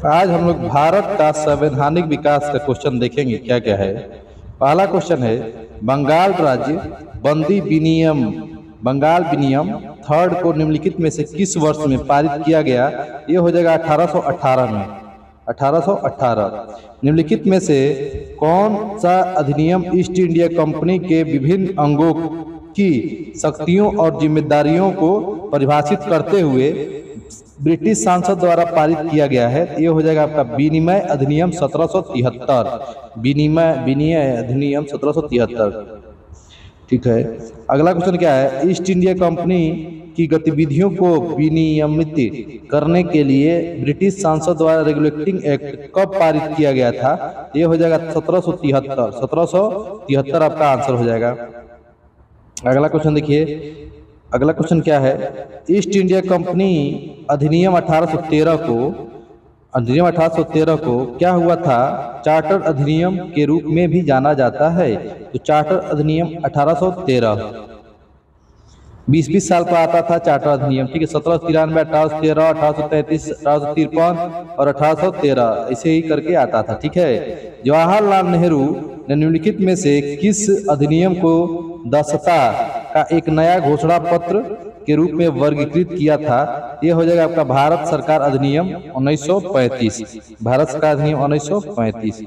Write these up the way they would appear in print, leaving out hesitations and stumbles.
आज हम लोग भारत का संवैधानिक विकास का क्वेश्चन देखेंगे क्या क्या है। पहला क्वेश्चन है, बंगाल राज्य बंदी विनियम बंगाल विनियम थर्ड को निम्नलिखित में से किस वर्ष में पारित किया गया। ये हो जाएगा 1818 में। 1818 निम्नलिखित में से कौन सा अधिनियम ईस्ट इंडिया कंपनी के विभिन्न अंगों की शक्तियों और जिम्मेदारियों को परिभाषित करते हुए ब्रिटिश सांसद द्वारा पारित किया गया है। ये हो जाएगा आपका विनिमय अधिनियम 1773। विनिमय अधिनियम 1773। ठीक है, अगला क्वेश्चन क्या है, ईस्ट इंडिया कंपनी की गतिविधियों को विनियमित करने के लिए ब्रिटिश सांसद द्वारा रेगुलेटिंग एक्ट कब पारित किया गया था। ये हो जाएगा 1773। 1773 आपका आंसर हो जाएगा। अगला क्वेश्चन देखिए, अगला क्वेश्चन क्या है, ईस्ट इंडिया कंपनी अधिनियम 1813 को क्या हुआ था, चार्टर अधिनियम के रूप में भी जाना जाता है। तो चार्टर अधिनियम 1813 20-20 साल का आता था चार्टर अधिनियम। ठीक है, 1793, 1813, 1833, 1853 और 1813 ऐसे ही करके आता था। ठीक है, जवाहरलाल नेहरू ने निम्नलिखित में से किस अधिनियम को दक्षता का एक नया घोषणा पत्र के रूप में वर्गीकृत किया था। यह हो जाएगा आपका भारत सरकार अधिनियम 1935। भारत सरकार अधिनियम 1935।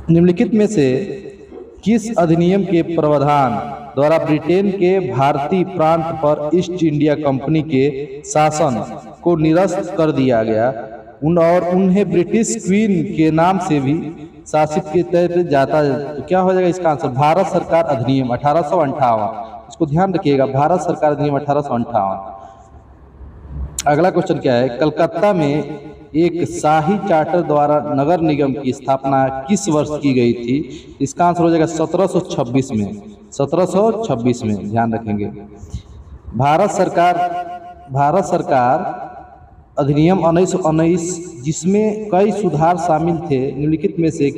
निम्नलिखित में से किस अधिनियम के प्रावधान द्वारा ब्रिटेन के भारतीय प्रांत पर ईस्ट इंडिया कंपनी के शासन को निरस्त कर दिया गया और उन्हें ब्रिटिश क्वीन के नाम से भी शासित के तहत जाता है। तो क्या हो जाएगा इसका आंसर, भारत सरकार अधिनियम 1858। इसको ध्यान रखिएगा, भारत सरकार अधिनियम 1858। अगला क्वेश्चन क्या है, कलकत्ता में एक शाही चार्टर द्वारा नगर निगम की स्थापना किस वर्ष की गई थी। इसका आंसर हो जाएगा 1726 में। 1726 में ध्यान रखेंगे। भारत सरकार अधिनियम 1919 जिसमें कई सुधार शामिल थे, निम्नलिखित में से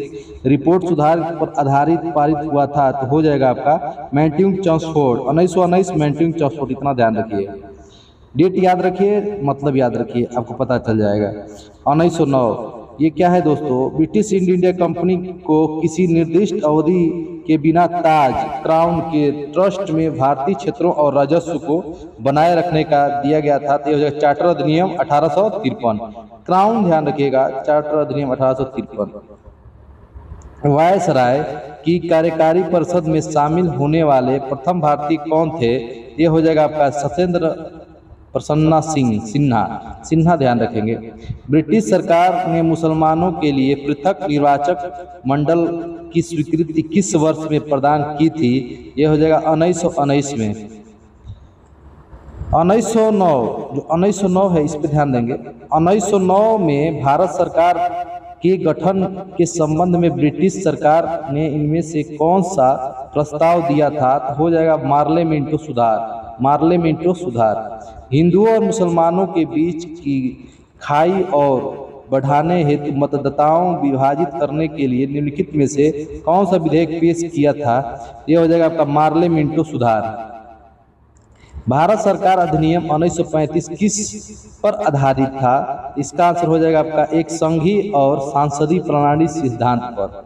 रिपोर्ट सुधार पर आधारित पारित हुआ था। तो हो जाएगा आपका मैंटिंग चॉम्स्फोर्ड 1919 मैंटिंग चॉम्स्फोर्ड। इतना ध्यान रखिए, डेट याद रखिए, मतलब याद रखिए, आपको पता चल जाएगा। 1909 ये क्या है दोस्तों, ब्रिटिश ईस्ट इंडिया कंपनी को किसी निर्दिष्ट अवधि के बिना ताज क्राउन के ट्रस्ट में भारतीय क्षेत्रों और राजस्व को बनाए रखने का दिया गया था। तो यह चार्टर अधिनियम 1853। क्राउन ध्यान रखिएगा, चार्टर अधिनियम 1853। वायसराय की कार्यकारी परिषद में शामिल होने वाले प्रथम भारतीय कौन थे। ये हो जाएगा आपका सत्येंद्र प्रसन्ना सिन्हा। ध्यान रखेंगे। ब्रिटिश सरकार ने मुसलमानों के लिए पृथक निर्वाचक मंडल की स्वीकृति किस वर्ष में प्रदान की थी। यह हो जाएगा 1919 में। 1909 जो 1909 है इस पे ध्यान देंगे। 1909 में भारत सरकार के गठन के संबंध में ब्रिटिश सरकार ने इनमें से कौन सा प्रस्ताव दिया था। तो हो जाएगा मार्लेमेंटो सुधार। हिंदुओं और मुसलमानों के बीच की खाई और बढ़ाने हेतु मतदाताओं विभाजित करने के लिए निम्नलिखित में से कौन सा विधेयक पेश किया था। यह हो जाएगा आपका मार्लेमेंटो सुधार। भारत सरकार अधिनियम 1935 किस पर आधारित था। इसका आंसर हो जाएगा आपका एक संघीय और सांसदीय प्रणाली सिद्धांत पर।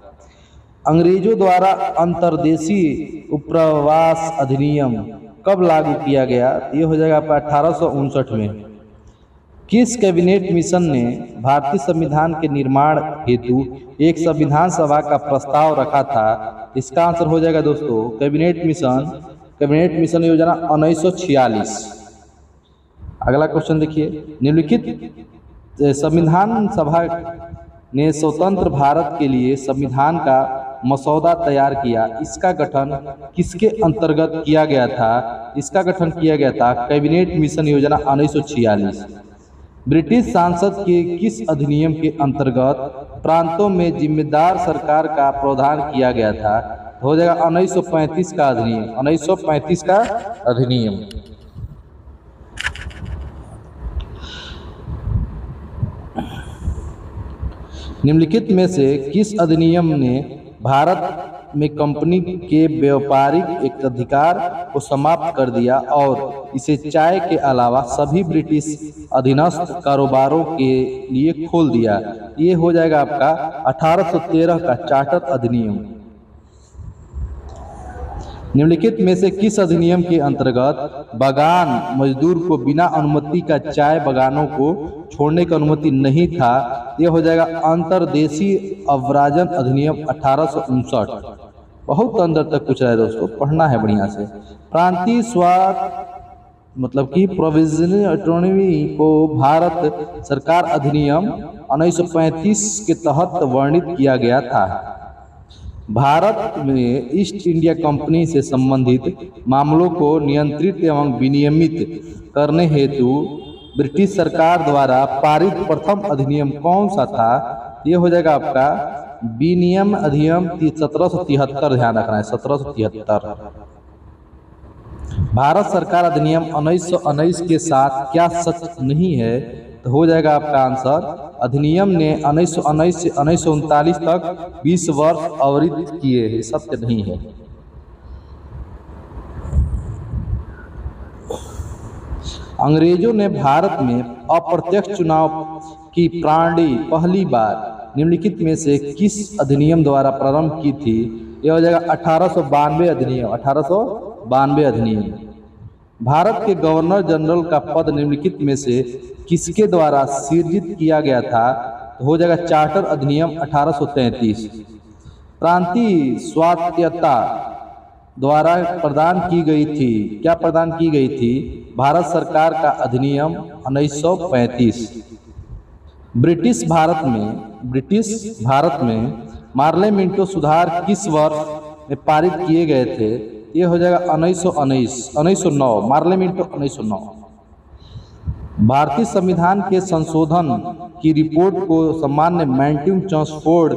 अंग्रेजों द्वारा अंतर्देशीय उप्रवास अधिनियम कब लागू किया गया। ये हो जाएगा आपका 1859 में। किस कैबिनेट मिशन ने भारतीय संविधान के निर्माण हेतु एक संविधान सभा का प्रस्ताव रखा था। इसका आंसर हो जाएगा दोस्तों कैबिनेट मिशन योजना 1946। अगला क्वेश्चन देखिए, निम्नलिखित संविधान सभा ने स्वतंत्र भारत के लिए संविधान का मसौदा तैयार किया। इसका गठन किसके अंतर्गत किया गया था। इसका गठन किया गया था कैबिनेट मिशन योजना 1946। ब्रिटिश संसद के किस अधिनियम के अंतर्गत प्रांतों में जिम्मेदार सरकार का प्रावधान किया गया था। हो जाएगा 1935 का अधिनियम। 1935 का अधिनियम। निम्नलिखित में से किस अधिनियम ने भारत में कंपनी के व्यापारिक एकाधिकार को समाप्त कर दिया और इसे चाय के अलावा सभी ब्रिटिश अधीनस्थ कारोबारों के लिए खोल दिया। ये हो जाएगा आपका 1813 का चार्टर अधिनियम। निम्नलिखित में से किस अधिनियम के अंतर्गत बागान मजदूर को बिना अनुमति का चाय बागानों को छोड़ने की अनुमति नहीं था? यह हो जाएगा अंतर्देशीय अवराजन अधिनियम 1859। बहुत अंदर तक पूछ रहा है दोस्तों, पढ़ना है बढ़िया से। प्रांतीय स्वार्थ मतलब कि प्रोविजनल ऑटोनॉमी को भारत सरकार अधिनियम 1935 के तहत वर्णित किया गया था। भारत में ईस्ट इंडिया कंपनी से संबंधित मामलों को नियंत्रित एवं विनियमित करने हेतु ब्रिटिश सरकार द्वारा पारित प्रथम अधिनियम कौन सा था? ये हो जाएगा आपका विनियम अधिनियम 1773। ध्यान रखना है 1773। भारत सरकार अधिनियम 1919 के साथ क्या सच नहीं है? तो हो जाएगा आपका आंसर, अधिनियम ने 1919 से 1939 तक 20 वर्ष अवरित किए हैं, सत्य नहीं है। अंग्रेजों ने भारत में अप्रत्यक्ष चुनाव की प्रणाली पहली बार निम्नलिखित में से किस अधिनियम द्वारा प्रारंभ की थी? यह हो जाएगा 1892 अधिनियम। 1892 अधिनियम। भारत के गवर्नर जनरल का पद निम्नलिखित में से किसके द्वारा सृजित किया गया था? तो हो जाएगा चार्टर अधिनियम 1833। प्रांतीय स्वायत्तता द्वारा प्रदान की गई थी, क्या प्रदान की गई थी? भारत सरकार का अधिनियम 1935। ब्रिटिश भारत में मार्ले मिंटो सुधार किस वर्ष में पारित किए गए थे? ये हो जाएगा 1909। Morley Minto 1909। भारतीय संविधान के संशोधन की रिपोर्ट को सामान्य मैंटिंग-चम्सफोर्ड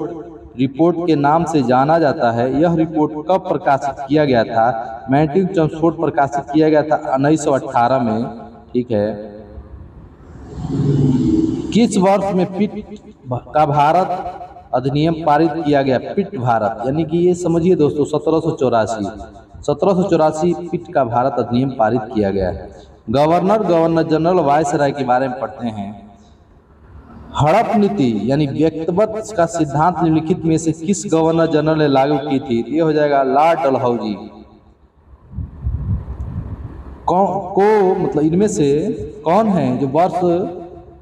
रिपोर्ट के नाम से जाना जाता है। यह रिपोर्ट कब प्रकाशित किया गया था? मैंटिंग-चम्सफोर्ड प्रकाशित किया गया था 1918 में। ठीक है। किस वर्ष में पिट का भारत अधिनियम पारित किया गया? पिट भारत यानी कि ये समझिए दोस्तों 1784 पिट का भारत अधिनियम पारित किया गया है। गवर्नर जनरल वायसराय के बारे में पढ़ते हैं। हड़प नीति यानी व्यक्तिगत का सिद्धांत निम्नलिखित में से किस गवर्नर जनरल ने लागू की थी? ये हो जाएगा लॉर्ड डलहौजी। मतलब इनमें से कौन है जो वर्ष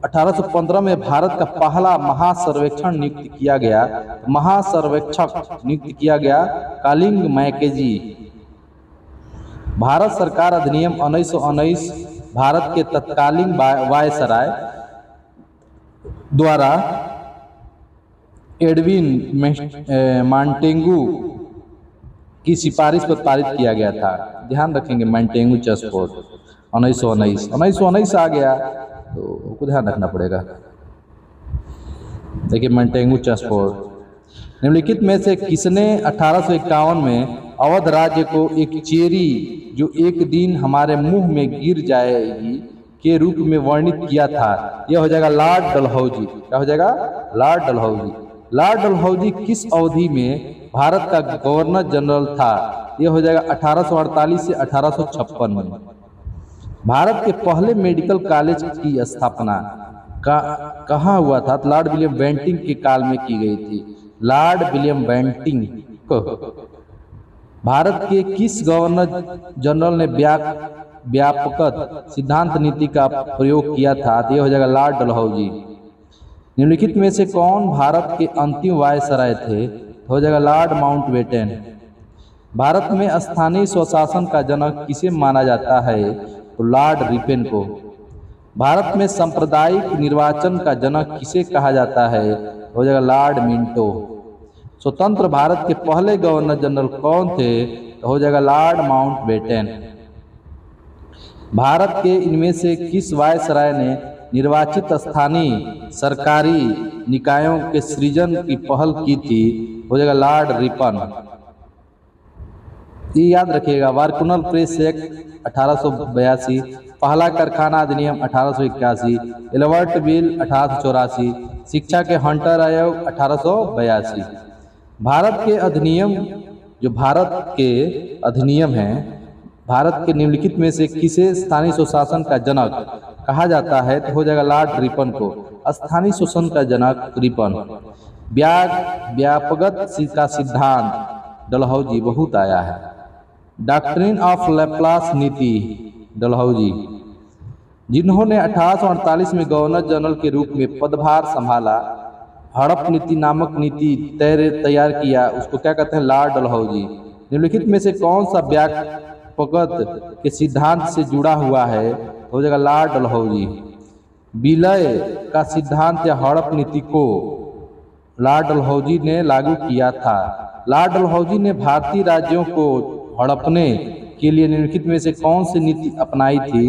1815 में भारत का पहला महासर्वेक्षण नियुक्त किया गया? महासर्वेक्षक नियुक्त किया गया कालिंग मैकेजी। भारत सरकार अधिनियम 1919 भारत के तत्कालीन वायसराय द्वारा एडविन मॉन्टेगू की सिफारिश पर पारित किया गया था। ध्यान रखेंगे मैंटेगू-चम्सफोर्ड 1919 आ गया तो उसको ध्यान रखना पड़ेगा। देखिए मैंटेगू-चम्सफोर्ड। निम्नलिखित में से किसने 1851 में अवध राज्य को एक चेरी जो एक दिन हमारे मुंह में गिर जाएगी के रूप में वर्णित किया था? यह हो जाएगा लॉर्ड डलहौजी। क्या हो जाएगा? लॉर्ड डलहौजी। लॉर्ड डलहौजी किस अवधि में भारत का गवर्नर जनरल था? यह हो जाएगा 1848 से 1856 में। भारत के पहले मेडिकल कॉलेज की स्थापना कहाँ हुआ था? लॉर्ड विलियम बेंटिंग के काल में की गई थी। लॉर्ड विलियम बेंटिंग को भारत के किस गवर्नर जनरल ने व्यापक सिद्धांत नीति का प्रयोग किया था? यह हो जाएगा लॉर्ड डलहौजी। निम्नलिखित में से कौन भारत के अंतिम वायसराय थे? हो जाएगा लॉर्ड माउंटबेटन। भारत में स्थानीय स्वशासन का जनक किसे माना जाता है? तो लॉर्ड रिपन को। भारत में सांप्रदायिक निर्वाचन का जनक किसे कहा जाता है? हो जाएगा लॉर्ड मिंटो। स्वतंत्र भारत के पहले गवर्नर जनरल कौन थे? तो हो जाएगा लॉर्ड माउंटबेटन। भारत के इनमें से किस वायसराय ने निर्वाचित स्थानीय सरकारी निकायों के सृजन की पहल की थी? हो जाएगा लॉर्ड रिपन। ये याद रखिएगा। वारकुनल प्रेस एक्ट 1882, पहला कारखाना अधिनियम 1881, एल्बर्ट बिल 1884, शिक्षा के हंटर आयोग 1882। भारत के अधिनियम हैं भारत के निम्नलिखित में से किसे स्थानीय स्वशासन का जनक कहा जाता है? तो हो जाएगा लॉर्ड रिपन को स्थानीय शासन का जनक रिपन। व्यापकगत का सिद्धांत डलहौजी, बहुत आया है। डॉक्ट्रिन ऑफ लैप्लास नीति डलहौजी, जिन्होंने 1848 में गवर्नर जनरल के रूप में पदभार संभाला, हड़प नीति नामक नीति तैयार किया, उसको क्या कहते हैं? लॉर्ड डलहौजी। निम्नलिखित में से कौन सा व्यापकगत के सिद्धांत से जुड़ा हुआ है? हो जाएगा लॉर्ड डलहौजी। विलय का सिद्धांत या हड़प नीति को लॉर्ड डलहौजी ने लागू किया था। लॉर्ड डलहौजी ने भारतीय राज्यों को हड़पने के लिए निम्नलिखित में से कौन सी नीति अपनाई थी?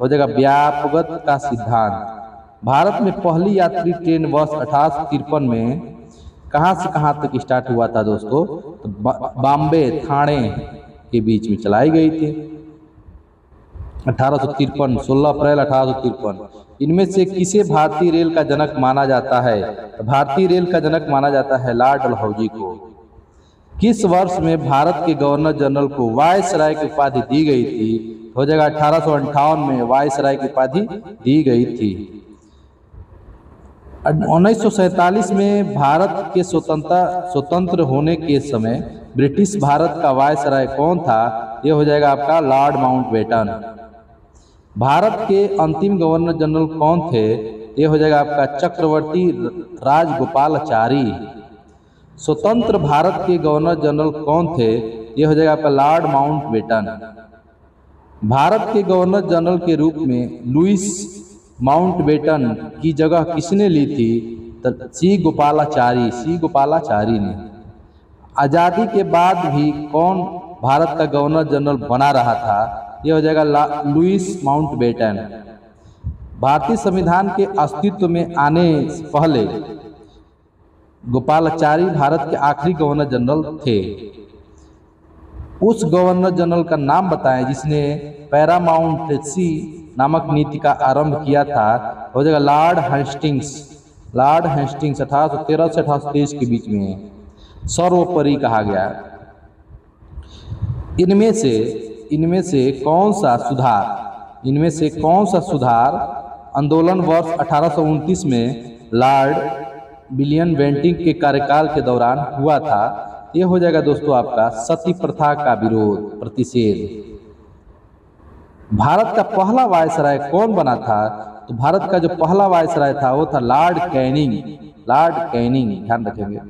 हो जाएगा व्यापकगत का सिद्धांत। भारत में पहली यात्री ट्रेन वर्ष 1853 में कहाँ से कहाँ तक स्टार्ट हुआ था दोस्तों? तो बॉम्बे ठाणे के बीच में चलाई गई थी 1853, 16 अप्रैल 1853। इनमें से किसे भारतीय रेल का जनक माना जाता है? तो भारतीय रेल का जनक माना जाता है लॉर्ड डलहौजी को। किस वर्ष में भारत के गवर्नर जनरल को वायसराय की उपाधि दी गई थी? हो जाएगा 1858 में वायसराय की उपाधि दी गई थी। 1947 में भारत के स्वतंत्र होने के समय ब्रिटिश भारत का वायसराय कौन था? ये हो जाएगा आपका लॉर्ड माउंटबेटन। भारत के अंतिम गवर्नर जनरल कौन थे? ये हो जाएगा आपका चक्रवर्ती राजगोपालाचारी। स्वतंत्र भारत के गवर्नर जनरल कौन थे? ये हो जाएगा आपका लॉर्ड माउंटबेटन। भारत के गवर्नर जनरल के रूप में लुईस माउंटबेटन की जगह किसने ली थी? तो सी गोपालाचारी ने। आज़ादी के बाद भी कौन भारत का गवर्नर जनरल बना रहा था? यह हो जाएगा लुईस माउंटबेटन। भारतीय संविधान के अस्तित्व में आने से पहले गोपालाचारी भारत के आखिरी गवर्नर जनरल थे। उस गवर्नर जनरल का नाम बताएं जिसने पैरामाउंटेसी नामक नीति का आरंभ किया था। हो जाएगा लॉर्ड हेस्टिंग्स। 1813 से 1823 के बीच में सर्वोपरि कहा गया। इनमें से कौन सा सुधार आंदोलन वर्ष 1829 में लॉर्ड विलियम बेंटिंग के कार्यकाल के दौरान हुआ था? ये हो जाएगा दोस्तों आपका सती प्रथा का विरोध, प्रतिषेध। भारत का पहला वायसराय कौन बना था? तो भारत का जो पहला वायसराय था वो था लॉर्ड कैनिंग। ध्यान रखेंगे।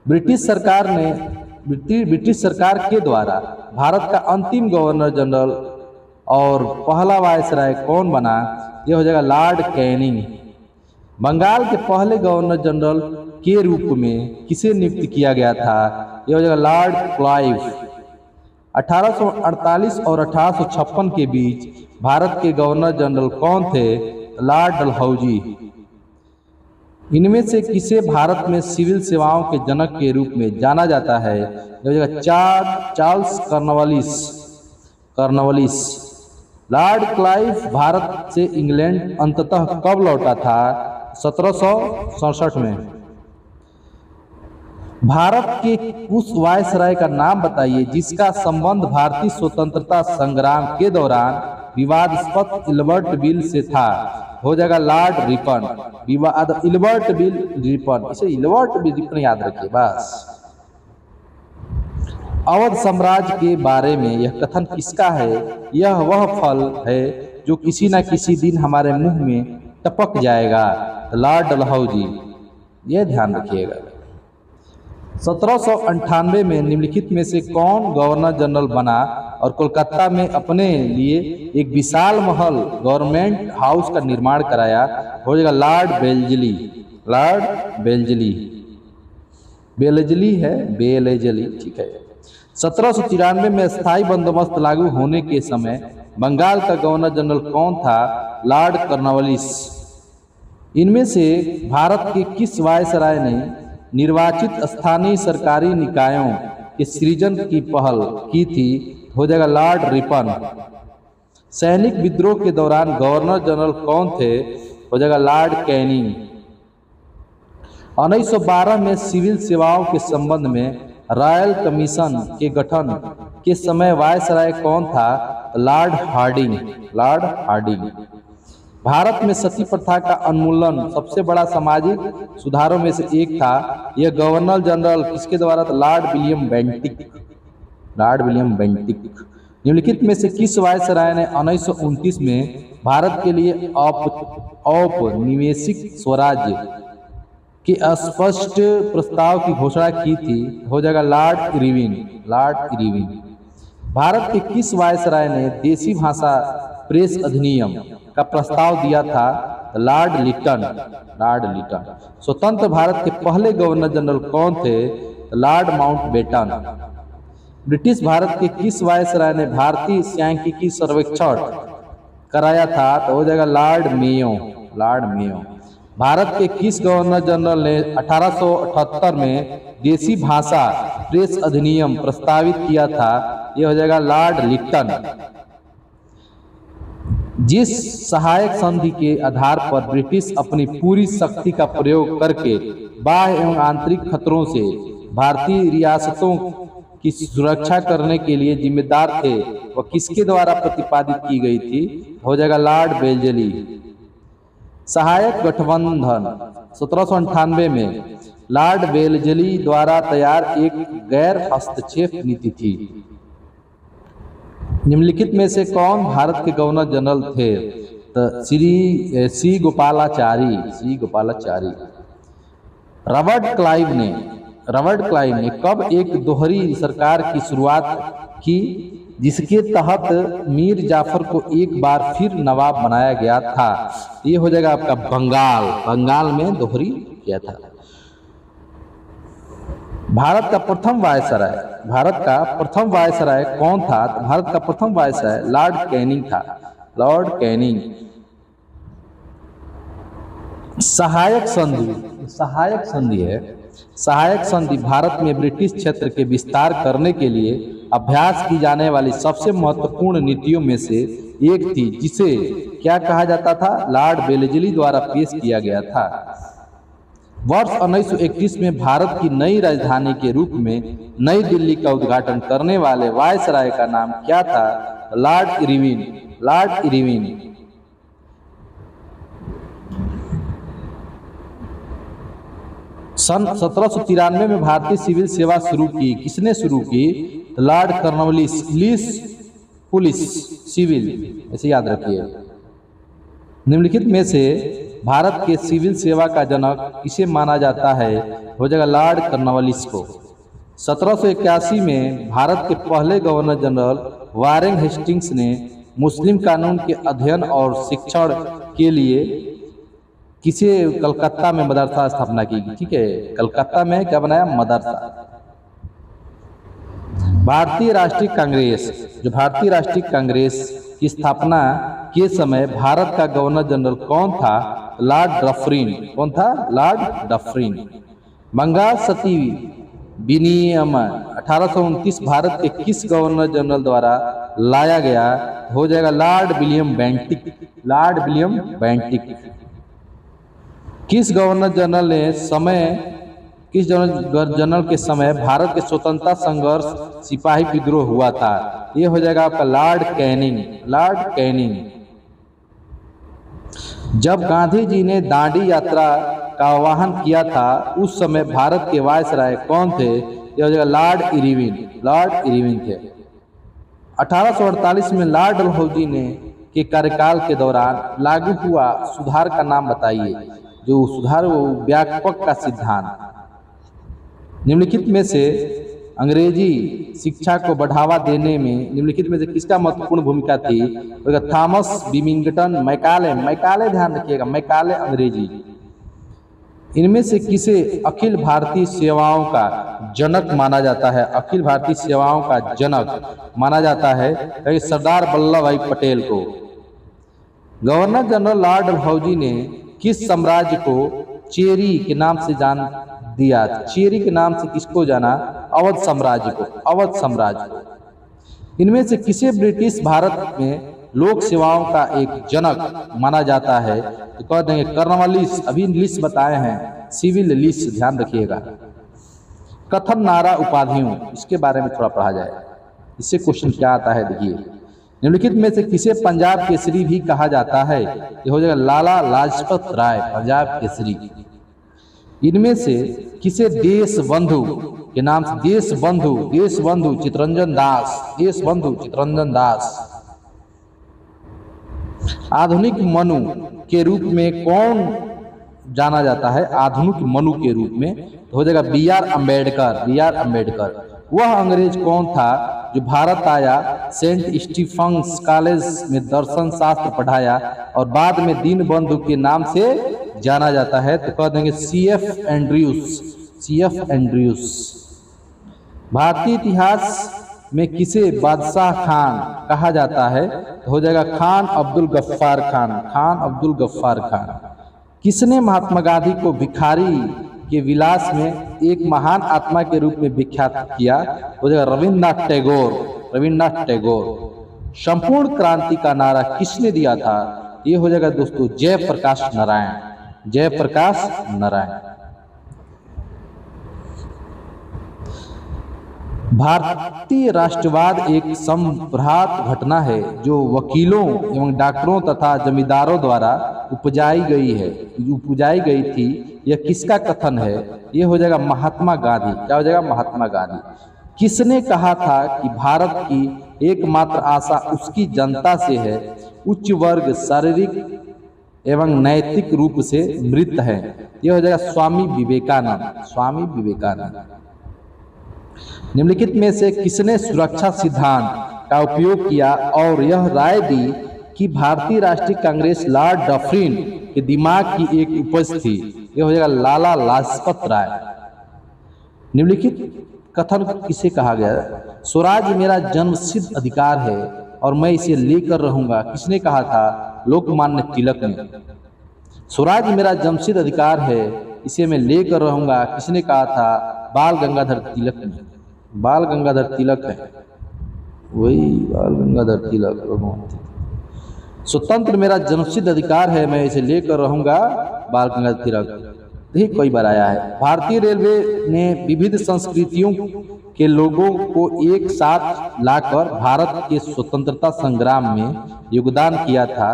ब्रिटिश सरकार के द्वारा भारत का अंतिम गवर्नर जनरल और पहला वायसराय कौन बना? ये हो जाएगा लॉर्ड कैनिंग। बंगाल के पहले गवर्नर जनरल के रूप में किसे नियुक्त किया गया था? ये हो जाएगा लॉर्ड क्लाइव। 1848 और 1856 के बीच भारत के गवर्नर जनरल कौन थे? लॉर्ड डलहौजी। इनमें से किसे भारत में सिविल सेवाओं के जनक के रूप में जाना जाता है? Charles Cornwallis. Lord Clive Bharat से इंग्लैंड अंततः कब लौटा था? 1767 में। भारत के उस वायसराय का नाम बताइए जिसका संबंध भारतीय स्वतंत्रता संग्राम के दौरान विवादास्पद इल्बर्ट बिल से था। हो जाएगा Lord Ripon. Ilbert bill Ripon, इसे इल्बर्ट बिल रिपन याद रखिए बस। अवध साम्राज्य के बारे में यह कथन किसका है? यह वह फल है जो किसी न किसी दिन हमारे मुंह में टपक जाएगा। लॉर्ड डलहौजी, यह ध्यान रखिएगा। 1798 में निम्नलिखित में से कौन गवर्नर जनरल बना और कोलकाता में अपने लिए एक विशाल महल गवर्नमेंट हाउस का निर्माण कराया? हो जाएगा लॉर्ड बेलेजली, ठीक है। 1793 में स्थायी बंदोबस्त लागू होने के समय बंगाल का गवर्नर जनरल कौन था? Lord Cornwallis. इनमें से भारत के किस वायसराय ने निर्वाचित स्थानीय सरकारी निकायों के सृजन की पहल की थी? हो जाएगा लॉर्ड रिपन। सैनिक विद्रोह के दौरान गवर्नर जनरल कौन थे? हो जाएगा लॉर्ड कैनिंग। 1912 में सिविल सेवाओं के संबंध में रॉयल कमीशन के गठन के समय वायसराय कौन था? Lord Hardinge. Lord Hardinge. Bharat में सती प्रथा का उन्मूलन सबसे बड़ा सामाजिक सुधारों में से एक था। यह गवर्नर जनरल किसके द्वारा था? Lord William Bentinck. Lord William Bentinck. निम्नलिखित में से किस वायसराय ने 1929 में भारत के लिए औपनिवेशिक स्वराज्य के अस्पष्ट प्रस्ताव की घोषणा की थी? हो जाएगा Lord Irwin. Lord Irwin. Bharat के किस वायसराय ने देसी भाषा प्रेस अधिनियम का प्रस्ताव दिया था? लॉर्ड लिटन। लॉर्ड लिटन। स्वतंत्र भारत के पहले गवर्नर जनरल कौन थे? Lord Mountbatten. ब्रिटिश भारत के किस वायसराय ने भारतीय सांख्यिकी सर्वेक्षण कराया था? तो हो जाएगा Lord Mayo. Lord Mayo. Bharat के किस गवर्नर जनरल ने 1878 में देसी भाषा प्रेस अधिनियम प्रस्तावित किया था? यह हो जाएगा लॉर्ड लिटन। जिस सहायक संधि के आधार पर ब्रिटिश अपनी पूरी शक्ति का प्रयोग करके बाह्य एवं आंतरिक खतरों से भारतीय रियासतों की सुरक्षा करने के लिए जिम्मेदार थे, वह किसके द्वारा प्रतिपादित की गई थी? हो जाएगा लॉर्ड वेल्लेस्ली। सहायक गठबंधन 1798 में लॉर्ड वेल्लेस्ली द्वारा तैयार एक गैर हस्तक्षेप नीति थी। निम्नलिखित में से कौन भारत के गवर्नर जनरल थे? तो सी गोपालाचारी। सी गोपालाचारी। रॉबर्ट क्लाइव ने कब एक दोहरी सरकार की शुरुआत की, जिसके तहत मीर जाफर को एक बार फिर नवाब बनाया गया था? ये हो जाएगा आपका बंगाल में दोहरी किया था। भारत का प्रथम वायसराय कौन था? तो भारत का प्रथम वायसराय लॉर्ड कैनिंग था। Lord Canning. सहायक संधि भारत में ब्रिटिश क्षेत्र के विस्तार करने के लिए अभ्यास की जाने वाली सबसे महत्वपूर्ण नीतियों में से एक थी, जिसे क्या कहा जाता था? लॉर्ड वेल्लेस्ली द्वारा पेश किया गया था। वर्ष 1931 में भारत की नई राजधानी के रूप में नई दिल्ली का उद्घाटन करने वाले वायसराय का नाम क्या था? Lord Irwin. Lord Irwin. सन 1793 में भारतीय सिविल सेवा शुरू की। किसने शुरू की? Lord Cornwallis. पुलिस सिविल, ऐसे याद रखिए। निम्नलिखित में से भारत के सिविल सेवा का जनक किसे माना जाता है? हो जाएगा लॉर्ड कॉर्नवालिस को। 1781 में भारत के पहले गवर्नर जनरल वारेन हेस्टिंग्स ने मुस्लिम कानून के अध्ययन और शिक्षण के लिए किसे कलकत्ता में मदरसा स्थापना की? ठीक है, कलकत्ता में क्या बनाया? मदरसा। भारतीय राष्ट्रीय कांग्रेस की स्थापना के समय भारत का गवर्नर जनरल कौन था? Lord Dufferin. कौन था? Lord Dufferin. बंगाल सती विनियमन 1829 भारत के किस गवर्नर जनरल द्वारा लाया गया? हो जाएगा Lord William Bentinck. Lord William Bentinck. किस गवर्नर जनरल के समय भारत के स्वतंत्रता संघर्ष सिपाही विद्रोह हुआ था? ये हो जाएगा आपका लॉर्ड कैनिंग। Lord Canning. जब गांधी जी ने दांडी यात्रा का आह्वान किया था, उस समय भारत के वायसराय कौन थे? ये हो जाएगा लॉर्ड इरविन। लॉर्ड इरविन थे। 1848 में लॉर्ड डलहौजी ने के कार्यकाल के दौरान लागू हुआ सुधार का नाम बताइए। जो सुधार वो व्यापक का सिद्धांत। निम्नलिखित में से अंग्रेजी शिक्षा को बढ़ावा देने में निम्नलिखित में से किसका महत्वपूर्ण भूमिका थी? तो थॉमस विलिंगटन मैकाले ध्यान रखिएगा, मैकाले अंग्रेजी। इनमें से किसे अखिल भारतीय सेवाओं का जनक माना जाता है? अखिल भारतीय सेवाओं का जनक माना जाता है कहीं सरदार वल्लभ भाई पटेल को। गवर्नर जनरल लॉर्ड डलहौजी ने किस साम्राज्य को चेरी के नाम से जान दिया? चेरी के नाम से किसको जाना? अवध साम्राज्य को। अवध साम्राज्य को। इनमें से किसे ब्रिटिश भारत में लोक सेवाओं का एक जनक माना जाता है? तो कह देंगे कॉर्नवालिस। अभी लिस्ट बताए हैं, सिविल लिस्ट, ध्यान रखिएगा। कथन नारा उपाधियों, इसके बारे में थोड़ा पढ़ा जाए। इससे क्वेश्चन क्या आता है देखिए, निम्नलिखित में से किसे पंजाब केसरी भी कहा जाता है? ये हो जाएगा लाला लाजपत राय, पंजाब केसरी। इनमें से किसे देश बंधु के नाम से, देश बंधु चित्तरंजन दास, देश बंधु चित्तरंजन दास। आधुनिक मनु के रूप में कौन जाना जाता है? आधुनिक मनु के रूप में तो हो जाएगा B R Ambedkar, B R Ambedkar. वह अंग्रेज कौन था जो भारत आया, सेंट स्टीफन्स कॉलेज में दर्शन शास्त्र पढ़ाया और बाद में दीनबंधु के नाम से जाना जाता है? तो कह देंगे C F Andrews, C F Andrews. भारतीय इतिहास में किसे बादशाह खान कहा जाता है? तो हो जाएगा खान अब्दुल गफ्फार खान, खान अब्दुल गफ्फार खान। किसने महात्मा गांधी को भिखारी के विलास में एक महान आत्मा के रूप में विख्यात किया? हो जाएगा रविन्द्रनाथ टैगोर, रविन्द्रनाथ टैगोर। संपूर्ण क्रांति का नारा किसने दिया था? ये हो जाएगा दोस्तों जयप्रकाश नारायण, जयप्रकाश नारायण। भारतीय राष्ट्रवाद एक संभ्रात घटना है जो वकीलों एवं डॉक्टरों तथा जमींदारों द्वारा उपजाई गई थी। यह किसका कथन है? यह हो जाएगा महात्मा गांधी। क्या हो जाएगा? महात्मा गांधी। किसने कहा था कि भारत की एकमात्र आशा उसकी जनता से है? उच्च वर्ग शारीरिक एवं नैतिक रूप से मृत है। यह हो जाएगा स्वामी विवेकानंद, स्वामी विवेकानंद। निम्नलिखित में से किसने सुरक्षा सिद्धांत का उपयोग किया और यह राय दी कि भारतीय राष्ट्रीय कांग्रेस लॉर्ड डफरिन के दिमाग की एक उपज थी? यह हो जाएगा लाला लाजपत राय। निम्नलिखित कथन किसे कहा गया? स्वराज मेरा जन्मसिद्ध अधिकार है और मैं इसे लेकर रहूंगा। किसने कहा था? लोकमान्य तिलक ने। स्वराज मेरा जन्मसिद्ध अधिकार है, इसे मैं लेकर रहूंगा। किसने कहा था? बाल गंगाधर तिलक ने, बाल गंगाधर तिलक है, वही बाल गंगाधर तिलक। स्वतंत्र मेरा जन्मसिद्ध अधिकार है, मैं इसे लेकर रहूंगा, बाल गंगाधर तिलक। ठीक कई बार आया है। भारतीय रेलवे ने विविध संस्कृतियों के लोगों को एक साथ लाकर भारत के स्वतंत्रता संग्राम में योगदान किया था।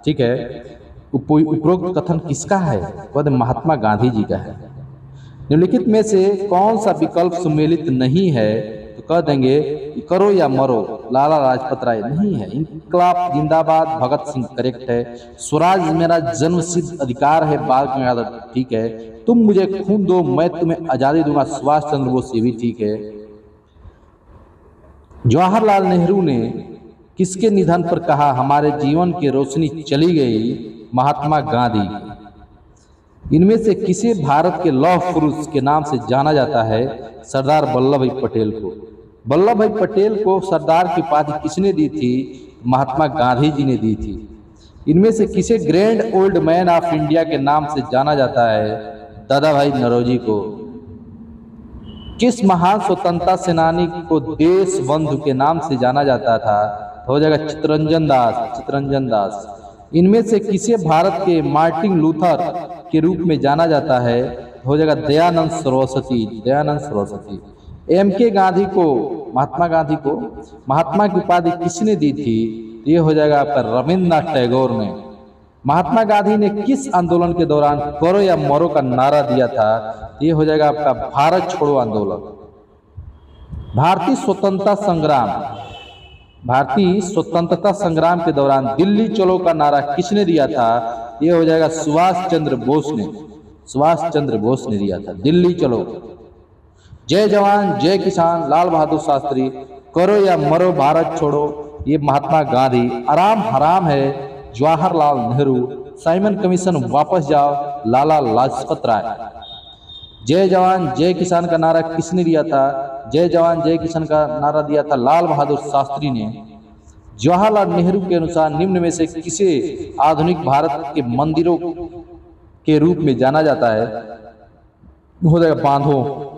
ठीक है, उपरोक्त कथन किसका है? वह महात्मा गांधी जी का है। निम्नलिखित में से कौन सा विकल्प सम्मिलित नहीं है? तो कह देंगे करो या मरो, लाला लाजपत राय नहीं है। इंकलाब जिंदाबाद, भगत सिंह करेक्ट है। स्वराज मेरा जन्मसिद्ध अधिकार है, बाल गंगाधर ठीक है। तुम मुझे खून दो, मैं तुम्हें आजादी दूंगा, सुभाष चंद्र बोस ये भी ठीक है। जवाहरलाल नेहरू ने किसके निधन पर कहा हमारे जीवन की रोशनी चली गई? महात्मा गांधी। इनमें से किसे भारत के लौह पुरुष के नाम से जाना जाता है? सरदार वल्लभ भाई पटेल को। वल्लभ भाई पटेल को सरदार की उपाधि किसने दी थी? महात्मा गांधी जी ने दी थी। इनमें से किसे grand old man of India के नाम से जाना जाता है? दादा भाई नौरोजी को। किस महान स्वतंत्रता सेनानी को देश बंधु के नाम से जाना जाता था? हो जाएगा चित्तरंजन दास, चित्तरंजन दास। इनमें से किसे भारत के मार्टिन लूथर के रूप में जाना जाता है? हो जाएगा दयानंद सरस्वती, दयानंद सरस्वती। एम के गांधी को, महात्मा गांधी को महात्मा की उपाधि किसने दी थी? ये हो जाएगा आपका रविन्द्रनाथ टैगोर ने। महात्मा गांधी ने किस आंदोलन के दौरान करो या मरो का नारा दिया था? ये हो जाएगा आपका भारत छोड़ो आंदोलन। भारतीय स्वतंत्रता संग्राम के दौरान दिल्ली चलो का नारा किसने दिया था? ये हो जाएगा सुभाष चंद्र बोस ने, सुभाष चंद्र बोस ने दिया था। दिल्ली चलो। जय जवान जय किसान, लाल बहादुर शास्त्री। करो या मरो भारत छोड़ो, ये महात्मा गांधी। आराम हराम है, जवाहरलाल नेहरू। साइमन कमीशन वापस जाओ, लाला लाजपत राय। जय जवान जय किसान का नारा किसने दिया था? जय जवान जय किसान का नारा दिया था लाल बहादुर शास्त्री ने। जवाहरलाल नेहरू के अनुसार निम्न में से किसे आधुनिक भारत के मंदिरों के रूप में जाना जाता है? हो जाएगा बांधो।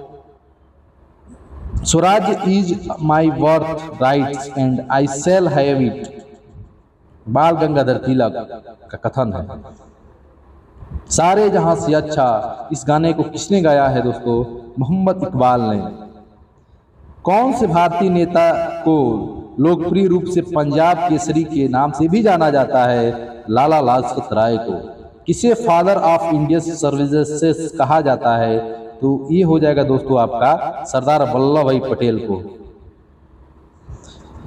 Swaraj is my birth rights and I shall have it, Bal Gangadhar तिलक का कथन है। सारे जहां से अच्छा, इस गाने को किसने गाया है दोस्तों? मोहम्मद इकबाल ने। कौन से भारतीय नेता को लोकप्रिय रूप से पंजाब केसरी के नाम से भी जाना जाता है? लाला लाजपत राय को। किसे फादर ऑफ इंडियन सर्विसेज कहा जाता है? तो ये हो जाएगा दोस्तों आपका सरदार वल्लभ भाई पटेल को।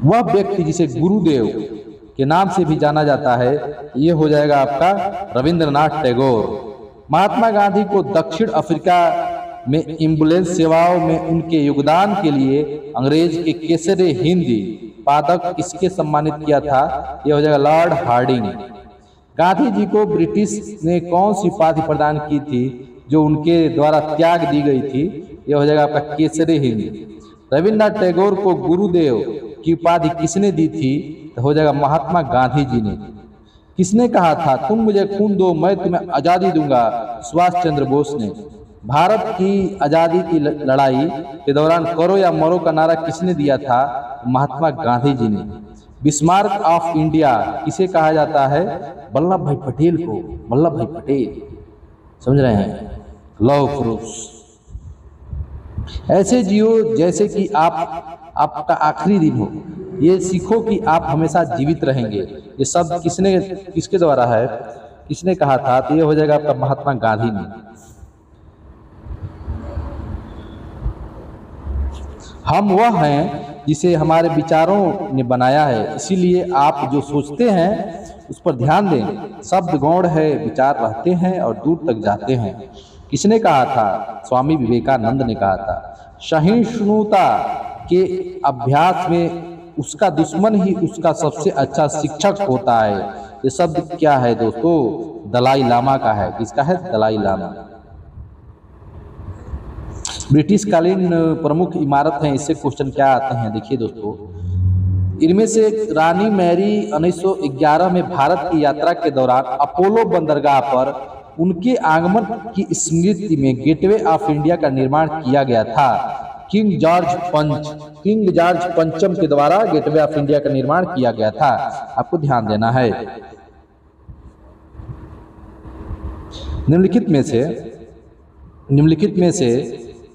वह व्यक्ति जिसे गुरुदेव के नाम से भी जाना जाता है, ये हो जाएगा आपका रविंद्रनाथ टैगोर। महात्मा गांधी को दक्षिण अफ्रीका में एम्बुलेंस सेवाओं में उनके योगदान के लिए अंग्रेज के केसरे हिंद पदक किसके सम्मानित किया था? यह हो जाएगा लॉर्ड हार्डिंग। गांधी जी को ब्रिटिश ने कौन सी उपाधि प्रदान की थी जो उनके द्वारा त्याग दी गई थी? यह हो जाएगा आपका केसरे हिंद। रविंद्रनाथ टैगोर को गुरुदेव की उपाधि किसने दी थी? तो हो जाएगा महात्मा गांधी जी ने। किसने कहा था तुम मुझे खून दो मैं तुम्हें आजादी दूंगा? सुभाष चंद्र बोस ने। भारत की आजादी की लड़ाई के दौरान करो या मरो का नारा किसने दिया था? महात्मा गांधी जी ने। बिस्मार्क ऑफ इंडिया किसे कहा जाता है? वल्लभ भाई पटेल को। वल्लभ भाई पटेल, समझ रहे हैं? लौह पुरुष। ऐसे जियो जैसे कि आपका आखिरी दिन हो, ये सीखो कि आप हमेशा जीवित रहेंगे। ये शब्द किसके द्वारा है, किसने कहा था? तो ये हो जाएगा आपका महात्मा गांधी ने। हम वह हैं जिसे हमारे विचारों ने बनाया है, इसीलिए आप जो सोचते हैं उस पर ध्यान दें। शब्द गौण है, विचार रहते हैं और दूर तक जाते हैं। किसने कहा था? स्वामी विवेकानंद ने कहा था। सहिष्णुता के अभ्यास में उसका दुश्मन ही उसका सबसे अच्छा शिक्षक होता है। ये शब्द क्या है दोस्तों? दलाई लामा का है। किसका है? दलाई लामा। ब्रिटिश कालीन प्रमुख इमारत हैं, इससे क्वेश्चन क्या आते हैं? देखिए दोस्तों, इनमें से रानी मैरी 1911 में भारत की यात्रा के दौरान अपोलो बंदरगाह पर उनके आगमन की स्मृति में गेटवे ऑफ इंडिया का निर्माण किया गया था। किंग जॉर्ज पंचम के द्वारा गेटवे ऑफ इंडिया का निर्माण किया गया था। आपको ध्यान देना है। निम्नलिखित में से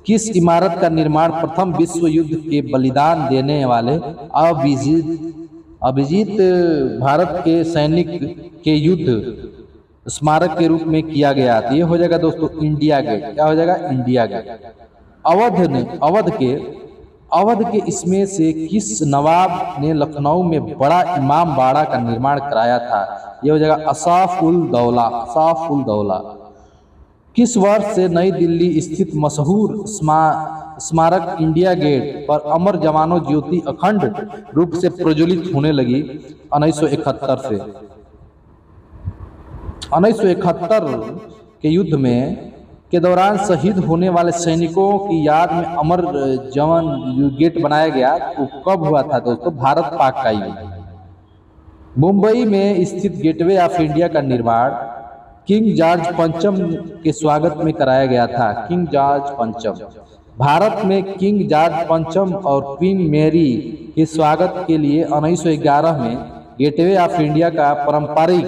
किस इमारत का निर्माण प्रथम विश्व युद्ध के बलिदान देने वाले अभिजीत भारत के सैनिक के युद्ध स्मारक के रूप में किया गया? तो ये हो जाएगा दोस्तों इंडिया गेट। क्या हो जाएगा? India gate. अवध के इसमें से किस नवाब ने लखनऊ में बड़ा इमाम बाड़ा का निर्माण कराया था? ये हो जाएगा असाफ उल दौला। किस वर्ष से नई दिल्ली स्थित मशहूर स्मारक इंडिया गेट पर अमर जवानों ज्योति अखंड रूप से प्रज्वलित होने लगी? 1971 से। 1971 के युद्ध में के दौरान शहीद होने वाले सैनिकों की याद में अमर जवान गेट बनाया गया। तो कब हुआ था दोस्तों? भारत पाक का युद्ध। मुंबई में स्थित गेटवे ऑफ इंडिया का निर्माण किंग जॉर्ज पंचम के स्वागत में कराया गया था। किंग जॉर्ज पंचम। भारत में किंग जॉर्ज पंचम और क्वीन मैरी के स्वागत के लिए 1911 में गेटवे ऑफ इंडिया का पारंपरिक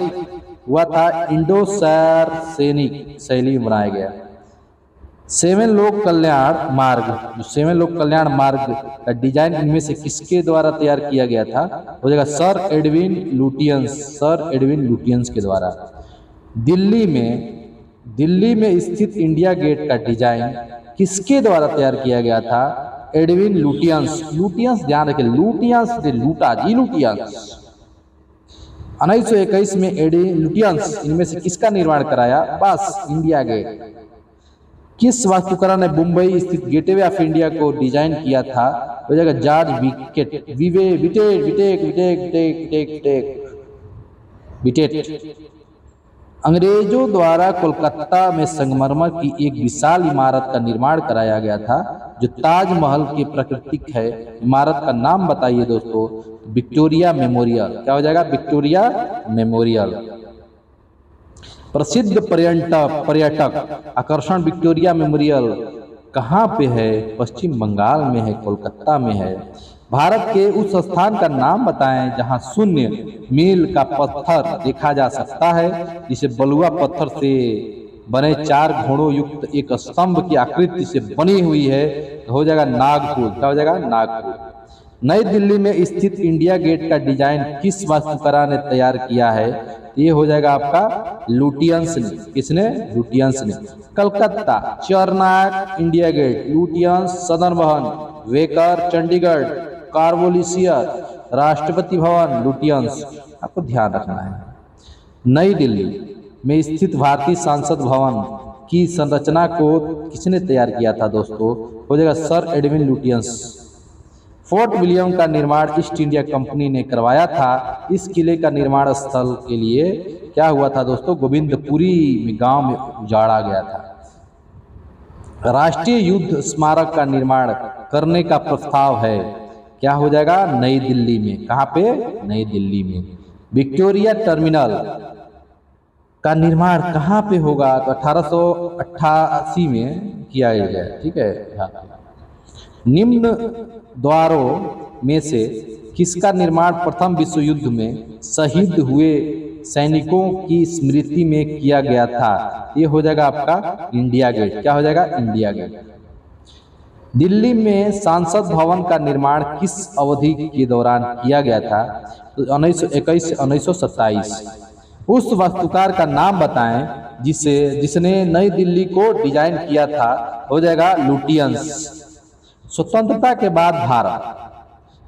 हुआ था इंडो सैनिक शैली में बनाया गया। सेवन लोक कल्याण मार्ग का डिजाइन इनमें से किसके द्वारा तैयार किया गया था? हो जाएगा सर एडविन लुटियंस के द्वारा। दिल्ली में स्थित इंडिया गेट का डिजाइन किसके द्वारा तैयार किया गया था? Edwin Lutyens. ध्यान रखें, लुटियंस। 1921 में एडविन लुटियंस इनमें से किसका निर्माण कराया? बस इंडिया गेट। किस वास्तुकार ने मुंबई स्थित गेटवे ऑफ इंडिया को डिजाइन किया था? हो जाएगा जॉर्ज विटेट। अंग्रेजों द्वारा कोलकाता में संगमरमर की एक विशाल इमारत का निर्माण कराया गया था जो ताजमहल की प्राकृतिक है। इमारत का नाम बताइए दोस्तों। Victoria memorial. क्या हो जाएगा? Victoria memorial. प्रसिद्ध पर्यटक आकर्षण विक्टोरिया मेमोरियल कहाँ पे है? पश्चिम बंगाल में है, कोलकाता में है। भारत के उस स्थान का नाम बताएं जहां शून्य मील का पत्थर देखा जा सकता है, जिसे बलुआ पत्थर से बने 4 घोड़ों युक्त एक स्तंभ की आकृति से बनी हुई है, तो हो जाएगा नागपुर। क्या हो जाएगा? नागपुर। नई दिल्ली में स्थित इंडिया गेट का डिजाइन किस वास्तुकार ने तैयार किया है? ये हो जाएगा आपका लुटियंस ने। किसने? लुटियंस ने। कलकत्ता चरनाक इंडिया गेट, लुटियंस सदन भवन, वेकर चंडीगढ़, कार्बोलिसियर राष्ट्रपति भवन, लुटियंस। आपको ध्यान रखना है। नई दिल्ली में स्थित भारतीय संसद भवन की संरचना को किसने तैयार किया था दोस्तों? हो जाएगा sir Edwin Lutyens. Fort William का निर्माण ईस्ट इंडिया कंपनी ने करवाया था। इस किले का निर्माण स्थल के लिए क्या हुआ था दोस्तों? गोविंदपुरी में गांव में उजाड़ा गया था। राष्ट्रीय युद्ध स्मारक का निर्माण करने का प्रस्ताव है। क्या हो जाएगा? नई दिल्ली में। कहाँ पे? नई दिल्ली में। विक्टोरिया टर्मिनल का निर्माण कहाँ पे होगा? तो 1888 में किया गया। ठीक है। हाँ। निम्न द्वारों में से किसका निर्माण प्रथम विश्व युद्ध में शहीद हुए सैनिकों की स्मृति में किया गया था? ये हो जाएगा आपका इंडिया गेट। क्या हो जाएगा? India gate. दिल्ली में संसद भवन का निर्माण किस अवधि के दौरान किया गया था? तो 1921 से 1927। उस वास्तुकार का नाम बताएं जिसने नई दिल्ली को डिजाइन किया था। हो जाएगा लुटियंस। स्वतंत्रता के बाद भारत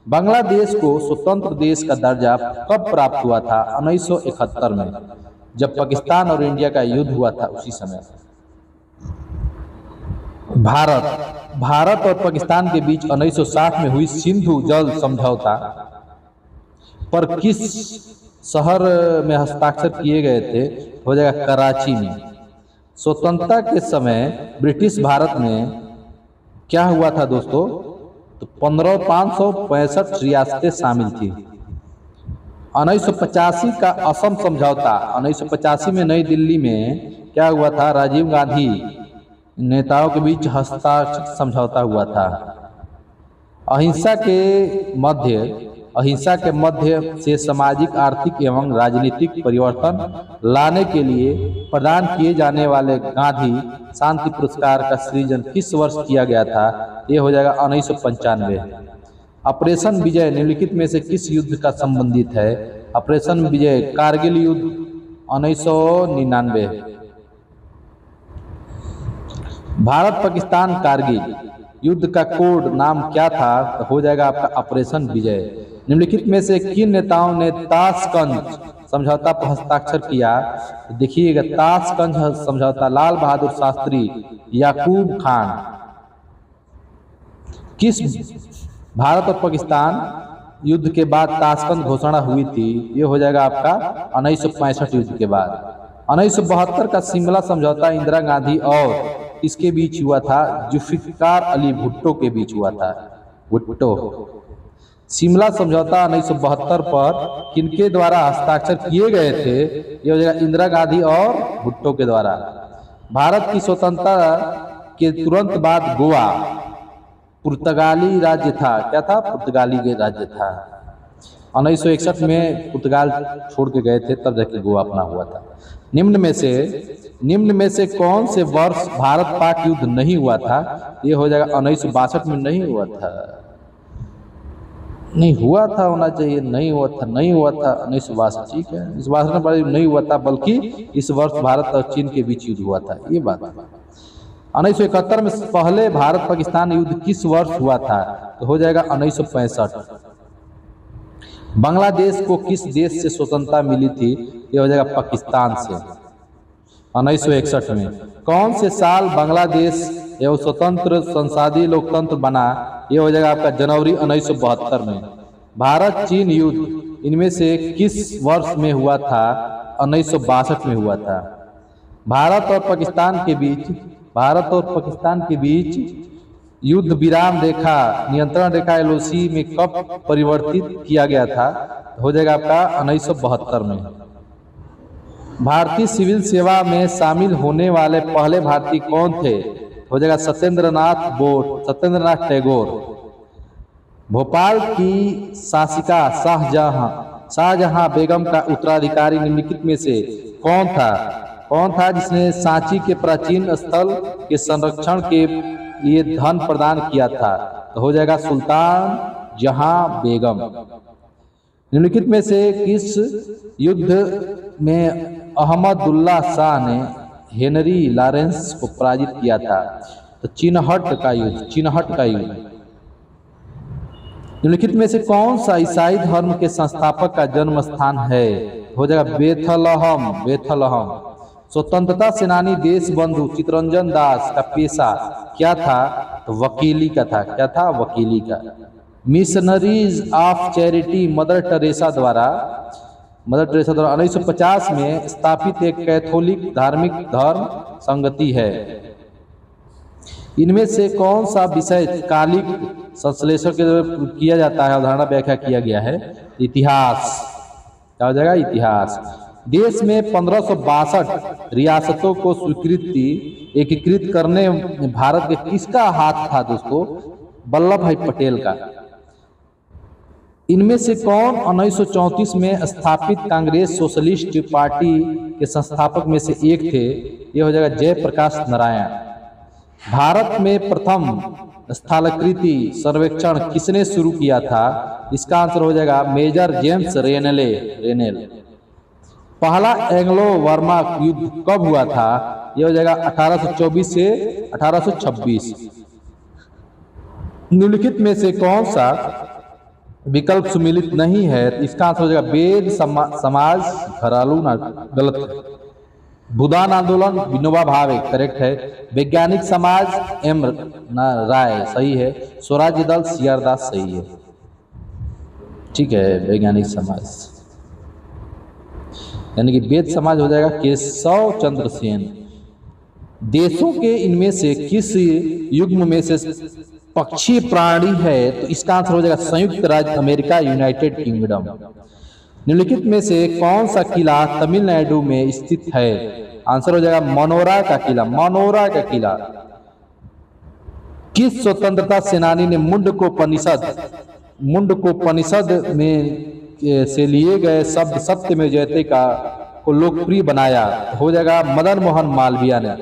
बांग्लादेश को स्वतंत्र देश का दर्जा कब प्राप्त हुआ था? 1971 में, जब पाकिस्तान और इंडिया का युद्ध हुआ था उसी समय। भारत और पाकिस्तान के बीच 1960 में हुई सिंधु जल समझौता पर किस शहर में हस्ताक्षर किए गए थे? हो जाएगा कराची में। स्वतंत्रता के समय ब्रिटिश भारत में क्या हुआ था दोस्तों? तो 565 रियासतें शामिल थी। 1985 का असम समझौता, 1985 में नई दिल्ली में क्या हुआ था? राजीव गांधी नेताओं के बीच हस्ताक्षर समझौता हुआ था। अहिंसा के मध्य से सामाजिक, आर्थिक एवं राजनीतिक परिवर्तन लाने के लिए प्रदान किए जाने वाले गांधी शांति पुरस्कार का सृजन किस वर्ष किया गया था? ये हो जाएगा 1995। ऑपरेशन विजय निम्नलिखित में से किस युद्ध का संबंधित है? ऑपरेशन विजय कारगिल युद्ध 1999। भारत पाकिस्तान कारगिल युद्ध का कोड नाम क्या था? तो हो जाएगा आपका ऑपरेशन विजय। निम्नलिखित में से किन नेताओं ने ताशकंद समझौता पर हस्ताक्षर किया? देखिएगा, ताशकंद समझौता लाल बहादुर शास्त्री, याकूब खान। किस भारत और पाकिस्तान युद्ध के बाद ताशकंद घोषणा हुई थी? ये हो जाएगा आपका 1965 युद्ध के बाद। 1972 का शिमला समझौता इंदिरा गांधी और इसके बीच हुआ था? जुल्फिकार अली भुट्टो के बीच हुआ था। भुट्टो। शिमला समझौता 1972 पर किनके द्वारा हस्ताक्षर किए गए थे? ये हो जाएगा इंदिरा गांधी और भुट्टो के द्वारा। भारत की स्वतंत्रता के तुरंत बाद गोवा पुर्तगाली राज्य था। क्या था? पुर्तगाली के राज्य था। 1961 में पुर्तगाल छोड़ के गए थे, तब जाके गोवा अपना हुआ था। निम्न में से कौन से वर्ष भारत पाक युद्ध नहीं हुआ था? ये हो जाएगा 1962 में। नहीं हुआ था, नहीं हुआ था, होना चाहिए नहीं हुआ था, नहीं हुआ था 1962। ठीक है, इस बात में नहीं हुआ था, बल्कि इस वर्ष भारत और चीन के बीच युद्ध हुआ था। ये बात 1971 में पहले भारत पाकिस्तान युद्ध किस वर्ष हुआ था? तो हो जाएगा 1965। बांग्लादेश को किस देश से स्वतंत्रता मिली थी? ये हो जाएगा पाकिस्तान से 1961 में। कौन से साल बांग्लादेश एवं स्वतंत्र संसदीय लोकतंत्र बना? ये हो जाएगा आपका जनवरी 1972 में। भारत चीन युद्ध इनमें से किस वर्ष में हुआ था? 1962 में हुआ था। भारत और पाकिस्तान के बीच युद्ध विराम रेखा, नियंत्रण रेखा LOC में कब परिवर्तित किया गया था? हो जाएगा आपका 1972 में। भारतीय सिविल सेवा में शामिल होने वाले पहले भारतीय कौन थे? हो जाएगा सत्येंद्रनाथ टैगोर। भोपाल की शासिका शाहजहां बेगम का उत्तराधिकारी निम्नलिखित में से कौन था? कौन था जिसने सांची के प्राचीन स्थल के संरक्षण के लिए धन प्रदान किया था? तो हो जाएगा सुल्तान जहां बेगम। निम्नलिखित में से किस युद्ध में अहमदुल्ला शाह ने हेनरी लॉरेंस को पराजित किया था? तो चिनहट का युद्ध, चिनहट का युद्ध। निम्नलिखित में से कौन सा ईसाई धर्म के संस्थापक का जन्म स्थान है? हो जाएगा बेथलहम, बेथलहम। स्वतंत्रता सेनानी देशबंधु चित्तरंजन दास का पेशा क्या था? तो वकीली का था। क्या था? वकीली का। Missionaries of charity mother Teresa द्वारा 1950 में स्थापित एक कैथोलिक धार्मिक धर्म संगति है। इनमें से कौन सा विषय कालिक संश्लेषण के द्वारा किया जाता है? अवधारणा व्याख्या किया गया है इतिहास। क्या हो जाएगा? इतिहास। देश में 1562 रियासतों को स्वीकृति एकीकृत करने में भारत के किसका हाथ था दोस्तों? वल्लभ भाई पटेल का। इनमें से कौन 1934 में स्थापित कांग्रेस सोशलिस्ट पार्टी के संस्थापक में से एक थे? ये हो जाएगा जयप्रकाश नारायण। भारत में प्रथम स्थलाकृति सर्वेक्षण किसने शुरू किया था? इसका आंसर हो जाएगा मेजर जेम्स रेनेल। पहला एंग्लो वर्मा युद्ध कब हुआ था? यह हो जाएगा 1824 से 1826। निम्नलिखित में से कौन सा विकल्प सुमिलित नहीं है? तो इसका आंसर हो जाएगा वेद समाज घरालू ना, गलत है। भूदान आंदोलन विनोबा भावे करेक्ट है। वैज्ञानिक समाज एम राय सही है। स्वराज्य दल सीआर दास सही है। ठीक है, वैज्ञानिक समाज यानी कि वेद समाज हो जाएगा केशव चंद्र सेन। देशों के इनमें से किस युग्म में से पक्षी प्राणी है? तो इसका आंसर हो जाएगा संयुक्त राज्य अमेरिका, यूनाइटेड किंगडम। निम्नलिखित में से कौन सा किला तमिलनाडु में स्थित है? आंसर हो जाएगा मनोरा का किला, मनोरा का किला। किस स्वतंत्रता सेनानी ने मुंडकोपनिषद में से लिए गए शब्द सत्य में जयते का को लोकप्रिय बनाया? हो जाएगा मदन मोहन मालवीय ने।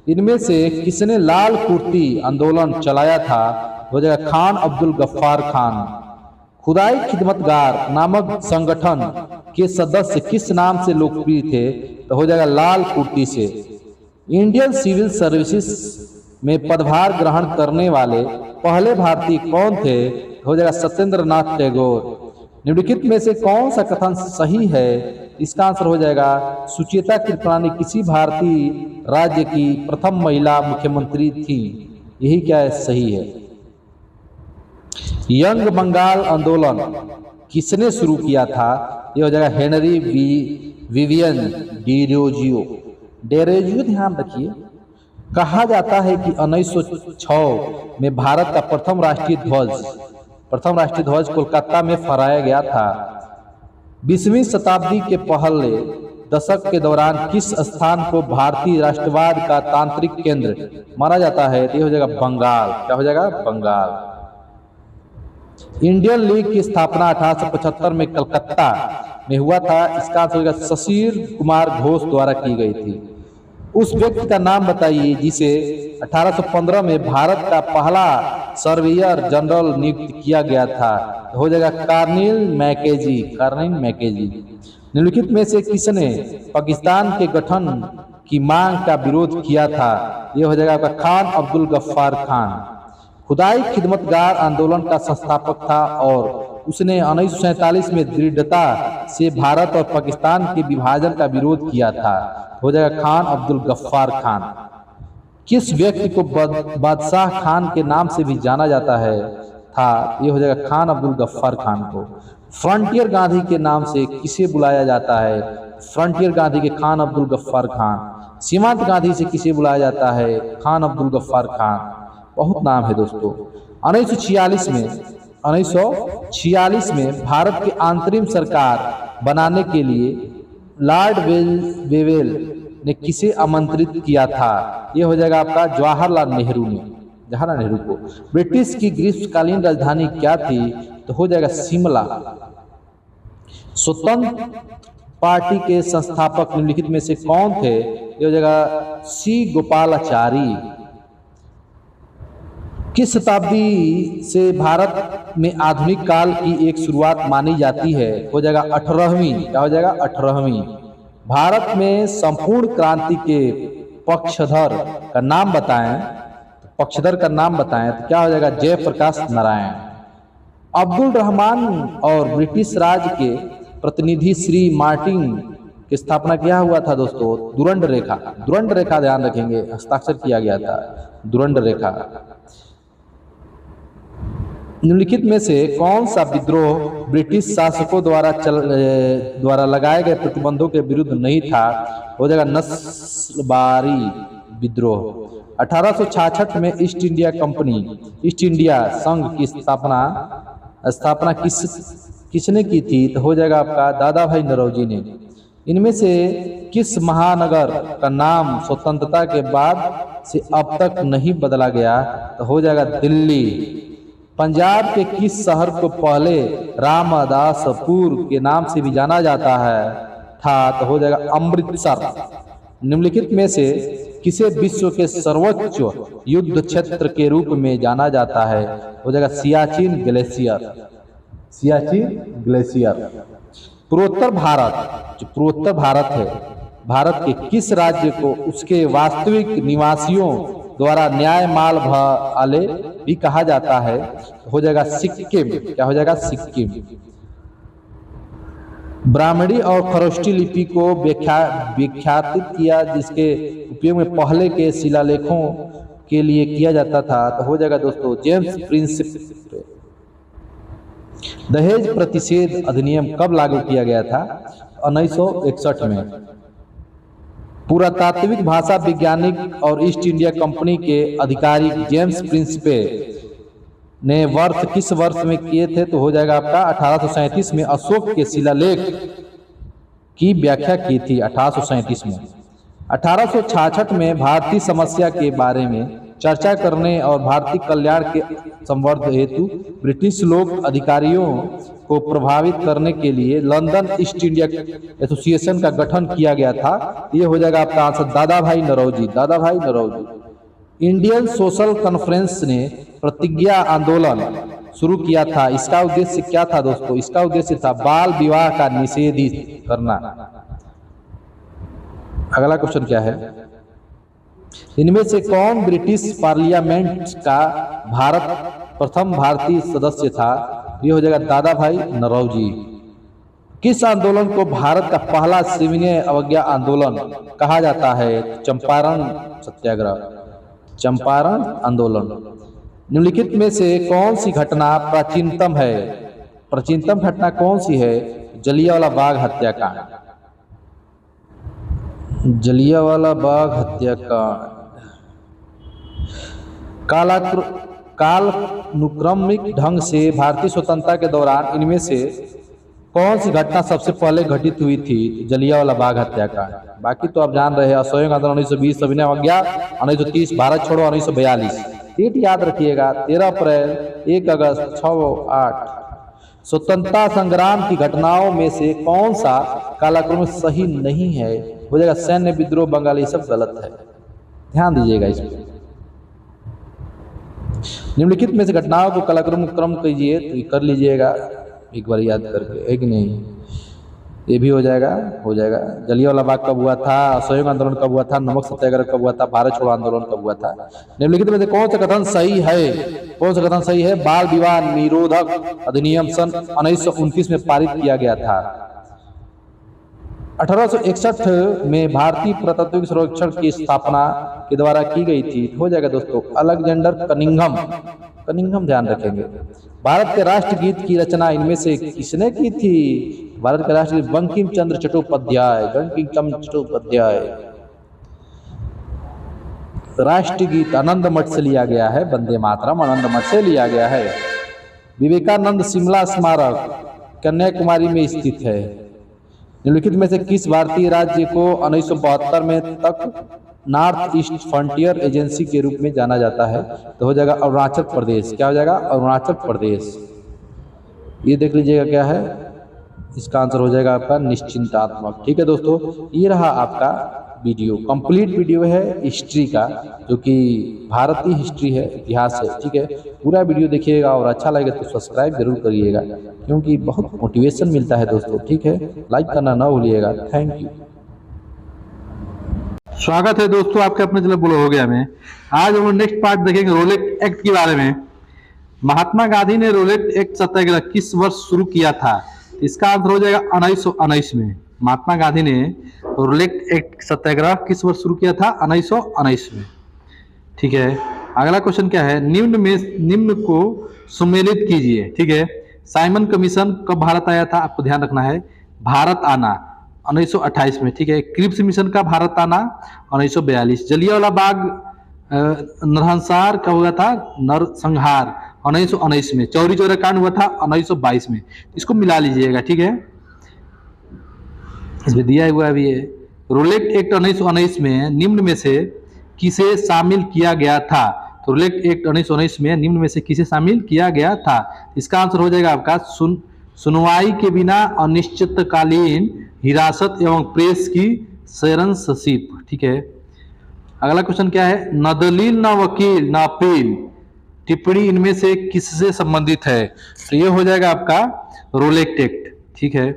इनमें से किसने लाल कुर्ती आंदोलन चलाया था? हो जाएगा खान अब्दुल गफ्फार खान। खुदाई खिदमतगार नामक संगठन के सदस्य किस नाम से लोकप्रिय थे? तो हो जाएगा लाल कुर्ती से। इंडियन सिविल सर्विसेज में पदभार ग्रहण करने वाले पहले भारतीय कौन थे? हो जाएगा सत्येंद्र नाथ टैगोर। निम्नलिखित में से कौन सा कथन सही है? इसका आंसर हो जाएगा सुचेता कृपलानी किसी भारतीय राज्य की प्रथम महिला मुख्यमंत्री थी। यही क्या है? सही है। यंग बंगाल आंदोलन किसने शुरू किया था? यह हो जाएगा हेनरी विवियन डेरोजियो। ध्यान रखिए, कहा जाता है कि 1906 में भारत का प्रथम राष्ट्रीय ध्वज कोलकाता में फहराया गया था। 20वीं शताब्दी के पहले दशक के दौरान किस स्थान को भारतीय राष्ट्रवाद का तांत्रिक केंद्र माना जाता है? तो यह हो जाएगा बंगाल। क्या हो जाएगा? बंगाल। इंडियन लीग की स्थापना 1875 में कलकत्ता में हुआ था। इसका आंसर होगा शशिर कुमार घोष द्वारा की गई थी। उस व्यक्ति का नाम बताइए जिसे 1815 में भारत का पहला सर्वेयर जनरल नियुक्त किया गया था। हो जाएगा कार्निल मैकेजी। निम्नलिखित में से किसने पाकिस्तान के गठन की मांग का विरोध किया था? यह हो जाएगा आपका खान अब्दुल गफ्फार खान। खुदाई खिदमतगार आंदोलन का संस्थापक था और उसने 1947 में दृढ़ता से भारत और पाकिस्तान के विभाजन का विरोध किया था। हो जाएगा खान अब्दुल गफ्फार खान। किस व्यक्ति को बादशाह खान के नाम से भी जाना जाता है था? यह हो जाएगा खान अब्दुल गफ्फार खान को। फ्रंटियर गांधी के नाम से किसे बुलाया जाता है? फ्रंटियर गांधी के खान अब्दुल गफ्फार खान। सीमांत गांधी से किसे बुलाया जाता है? खान अब्दुल गफ्फार खान। बहुत नाम है दोस्तों। 1946 में भारत की अंतरिम सरकार बनाने के लिए लॉर्ड वेवेल ने किसे आमंत्रित किया था? यह हो जाएगा आपका जवाहरलाल नेहरू को। ब्रिटिश की ग्रीष्मकालीन राजधानी क्या थी? तो हो जाएगा शिमला। स्वतंत्र पार्टी के संस्थापक निम्नलिखित में से कौन थे? ये हो जाएगा सी गोपालाचारी। किस शताब्दी से भारत में आधुनिक काल की एक शुरुआत मानी जाती है? हो जाएगा 18वीं। क्या हो जाएगा? 18वीं। भारत में संपूर्ण क्रांति के पक्षधर का नाम बताएं। पक्षधर का नाम बताएं तो क्या हो जाएगा? जयप्रकाश नारायण। अब्दुल रहमान और ब्रिटिश राज के प्रतिनिधि श्री मार्टिन की स्थापना क्या हुआ था दोस्तों? दुरंड रेखा। दुरंड रेखा ध्यान रखेंगे, हस्ताक्षर किया गया था दुरंड रेखा। निम्नलिखित में से कौन सा विद्रोह ब्रिटिश शासकों द्वारा लगाए गए प्रतिबंधों के विरुद्ध नहीं था? हो जाएगा नस्लबारी विद्रोह। 1866 में ईस्ट इंडिया संघ की स्थापना किसने की थी? तो हो जाएगा आपका दादा भाई नौरोजी ने। इनमें से किस महानगर का नाम स्वतंत्रता के बाद से अब तक नहीं बदला गया? तो हो जाएगा दिल्ली। पंजाब के किस शहर को पहले रामदासपुर के नाम से भी जाना जाता था? तो हो जाएगा अमृतसर। निम्नलिखित में से किसे विश्व के सर्वोच्च युद्ध क्षेत्र के रूप में जाना जाता है? हो जाएगा सियाचिन ग्लेशियर। सियाचिन ग्लेशियर। पूर्वोत्तर भारत है, भारत के किस राज्य को उसके वास्तविक निवासियों द्वारा न्याय माल भाले भी कहा जाता है? हो जाएगा सिक्किम। क्या हो जाएगा? सिक्किम। ब्राह्मणी और खरोष्टी लिपि को विख्यातित किया, जिसके उपयोग में पहले के शिलालेखों के लिए किया जाता था? तो हो जाएगा दोस्तों जेम्स प्रिंसिप। दहेज प्रतिषेध अधिनियम कब लागू किया गया था? 1961 में। पुरातात्विक भाषा वैज्ञानिक और ईस्ट इंडिया कंपनी के अधिकारी जेम्स प्रिंसिपे ने किस वर्ष में किए थे? तो हो जाएगा आपका 1837 में अशोक के शिलालेख की व्याख्या की थी। 1837 में। 1866 में भारतीय समस्या के बारे में चर्चा करने और भारतीय कल्याण के संवर्धन हेतु ब्रिटिश लोक अधिकारियों को प्रभावित करने के लिए लंदन ईस्ट इंडिया एसोसिएशन का गठन किया गया था। ये हो जाएगा आपका आंसर दादा भाई नौरोजी। दादा भाई नौरोजी। इंडियन सोशल कॉन्फ्रेंस ने प्रतिज्ञा आंदोलन शुरू किया था। इसका उद्देश्य क्या था दोस्तों? इसका उद्देश्य था बाल विवाह का निषेधित करना। अगला क्वेश्चन क्या है? इनमें से कौन ब्रिटिश पार्लियामेंट का प्रथम भारतीय सदस्य था? ये हो जाएगा दादा भाई नौरोजी। किस आंदोलन को भारत का पहला सविनय अवज्ञा आंदोलन कहा जाता है? चंपारण सत्याग्रह। चंपारण आंदोलन। निम्नलिखित में से कौन सी घटना प्राचीनतम है? प्राचीनतम घटना कौन सी है? जलियांवाला बाग हत्याकांड। जलियांवाला बाग हत्याकांड। कालानुक्रमिक ढंग से भारतीय स्वतंत्रता के दौरान इनमें से कौन सी घटना सबसे पहले घटित हुई थी? जलियांवाला बाग हत्याकांड। बाकी तो आप जान रहे हैं, असहयोग आंदोलन 1920, सविनय अवज्ञा 1930, भारत छोड़ो 1942। डेट याद रखिएगा 13 अप्रैल, 1 अगस्त, 6, 8। स्वतंत्रता संग्राम की घटनाओं में से कौन सा कालानुक्रम सही नहीं है? हो जाएगा सैन्य विद्रोह, बंगाल। ये सब गलत है, ध्यान दीजिएगा इस पर। निम्नलिखित में से घटनाओं को कालानुक्रम कीजिए तो कर लीजिएगा एक बार याद करके, एक नहीं। ये भी हो जाएगा। जलियांवाला बाग कब हुआ था? असहयोग आंदोलन कब हुआ था? नमक सत्याग्रह कब हुआ था? भारत छोड़ो आंदोलन कब हुआ था? निम्नलिखित में से कौन सा कथन सही है? कौन सा कथन सही है? बाल विवाह निरोधक अधिनियम सन 1929 में पारित किया गया था। 1861 में भारतीय पुरातत्व सर्वेक्षण की स्थापना के द्वारा की गई थी। हो जाएगा दोस्तों अलेक्जेंडर कनिंघम। ध्यान रखेंगे। भारत के राष्ट्रगीत की रचना इनमें से किसने की थी? भारत के राष्ट्रगीत बंकिम चंद्र चट्टोपाध्याय। राष्ट्रगीत आनंद मठ से लिया गया है। वंदे मातरम आनंद मठ से लिया गया है। विवेकानंद शिमला स्मारक कन्याकुमारी में स्थित है। निम्नलिखित में से किस भारतीय राज्य को 1972 में तक नॉर्थ ईस्ट फ्रंटियर एजेंसी के रूप में जाना जाता है? तो हो जाएगा अरुणाचल प्रदेश। क्या हो जाएगा? अरुणाचल प्रदेश। ये देख लीजिएगा क्या है, इसका आंसर हो जाएगा आपका निश्चिंतात्मक। ठीक है दोस्तों, ये रहा आपका वीडियो, कंप्लीट वीडियो है हिस्ट्री का, जो कि भारतीय हिस्ट्री है, इतिहास है। ठीक है, पूरा वीडियो देखिएगा और अच्छा लगे तो सब्सक्राइब जरूर करिएगा, क्योंकि बहुत मोटिवेशन मिलता है दोस्तों। ठीक है, लाइक करना ना भूलिएगा। Thank you. स्वागत है दोस्तों आपके अपने चैनल बोलो हो गया में। आज हम नेक्स्ट पार्ट देखेंगे रोलेट एक्ट के बारे में। महात्मा गांधी ने रोलेट एक्ट सत्याग्रह किस वर्ष शुरू किया था? इसका आंसर हो जाएगा 1919 में। महात्मा गांधी ने रोलेट एक्ट सत्याग्रह किस वर्ष शुरू किया था? 1919 में। ठीक है, अगला क्वेश्चन क्या है? निम्न को सुमेलित कीजिए। ठीक है, साइमन कमीशन कब भारत आया था? आपको ध्यान रखना है, भारत आना 1928 में। ठीक है, क्रिप्स मिशन का भारत आना 1942। जलियांवाला बाग नरसंहार कब हुआ था? नरसंहार 1919 में। चौरी चौरा कांड हुआ था 1922 में। इसको मिला लीजिएगा। ठीक है, इसमें दिया हुआ भी है। रोलेट एक्ट 1919 में निम्न में से किसे शामिल किया गया था? तो रोलेट एक्ट 1919 में निम्न में से किसे शामिल किया गया था? इसका आंसर हो जाएगा आपका सुनवाई के बिना अनिश्चितकालीन हिरासत एवं प्रेस की सेरेंसरशिप। ठीक है, अगला क्वेश्चन क्या है? न दलील न वकील न अपील टिप्पणी इनमें से किससे संबंधित है? तो ये हो जाएगा आपका रोलेट एक्ट। ठीक है,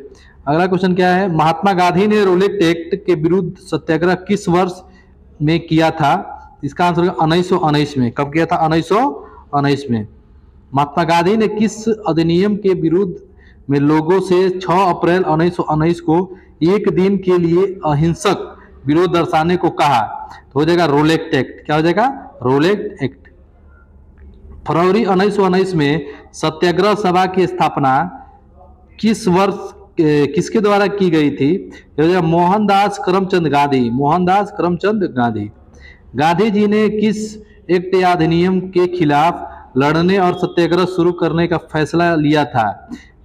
अगला क्वेश्चन क्या है? महात्मा गांधी ने रोलेट एक्ट के विरुद्ध सत्याग्रह किस वर्ष में किया था? इसका आंसर 1919 में। कब किया था? 1919 में। महात्मा गांधी ने किस अधिनियम के विरुद्ध में लोगों से 6 अप्रैल 1919 को एक दिन के लिए अहिंसक विरोध दर्शाने को कहा? तो हो जाएगा रोलेट एक्ट। क्या हो जाएगा? Roulette act. फरवरी 1919 में सत्याग्रह सभा की स्थापना किस वर्ष किसके द्वारा की गई थी? मोहनदास करमचंद गांधी। मोहनदास करमचंद गांधी। गांधी जी ने किस एक्ट या अधिनियम के खिलाफ लड़ने और सत्याग्रह शुरू करने का फैसला लिया था?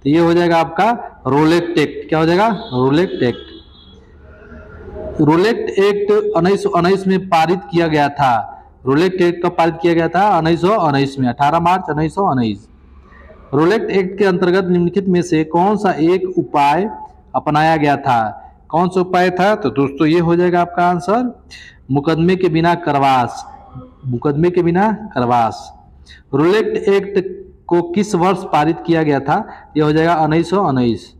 तो ये हो जाएगा आपका रोलेट एक्ट। क्या हो जाएगा? Roulette act. रोलेट एक्ट 1919 में पारित किया गया था। रोलेट एक्ट कब पारित किया गया था? 1919 में, 18 मार्च 1919। रोलेट एक्ट के अंतर्गत निम्नलिखित में से कौन सा एक उपाय अपनाया गया था? कौन सा उपाय था? तो दोस्तों ये हो जाएगा आपका आंसर मुकदमे के बिना करवास। मुकदमे के बिना करवास। रोलेट एक्ट को किस वर्ष पारित किया गया था? यह हो जाएगा 1919।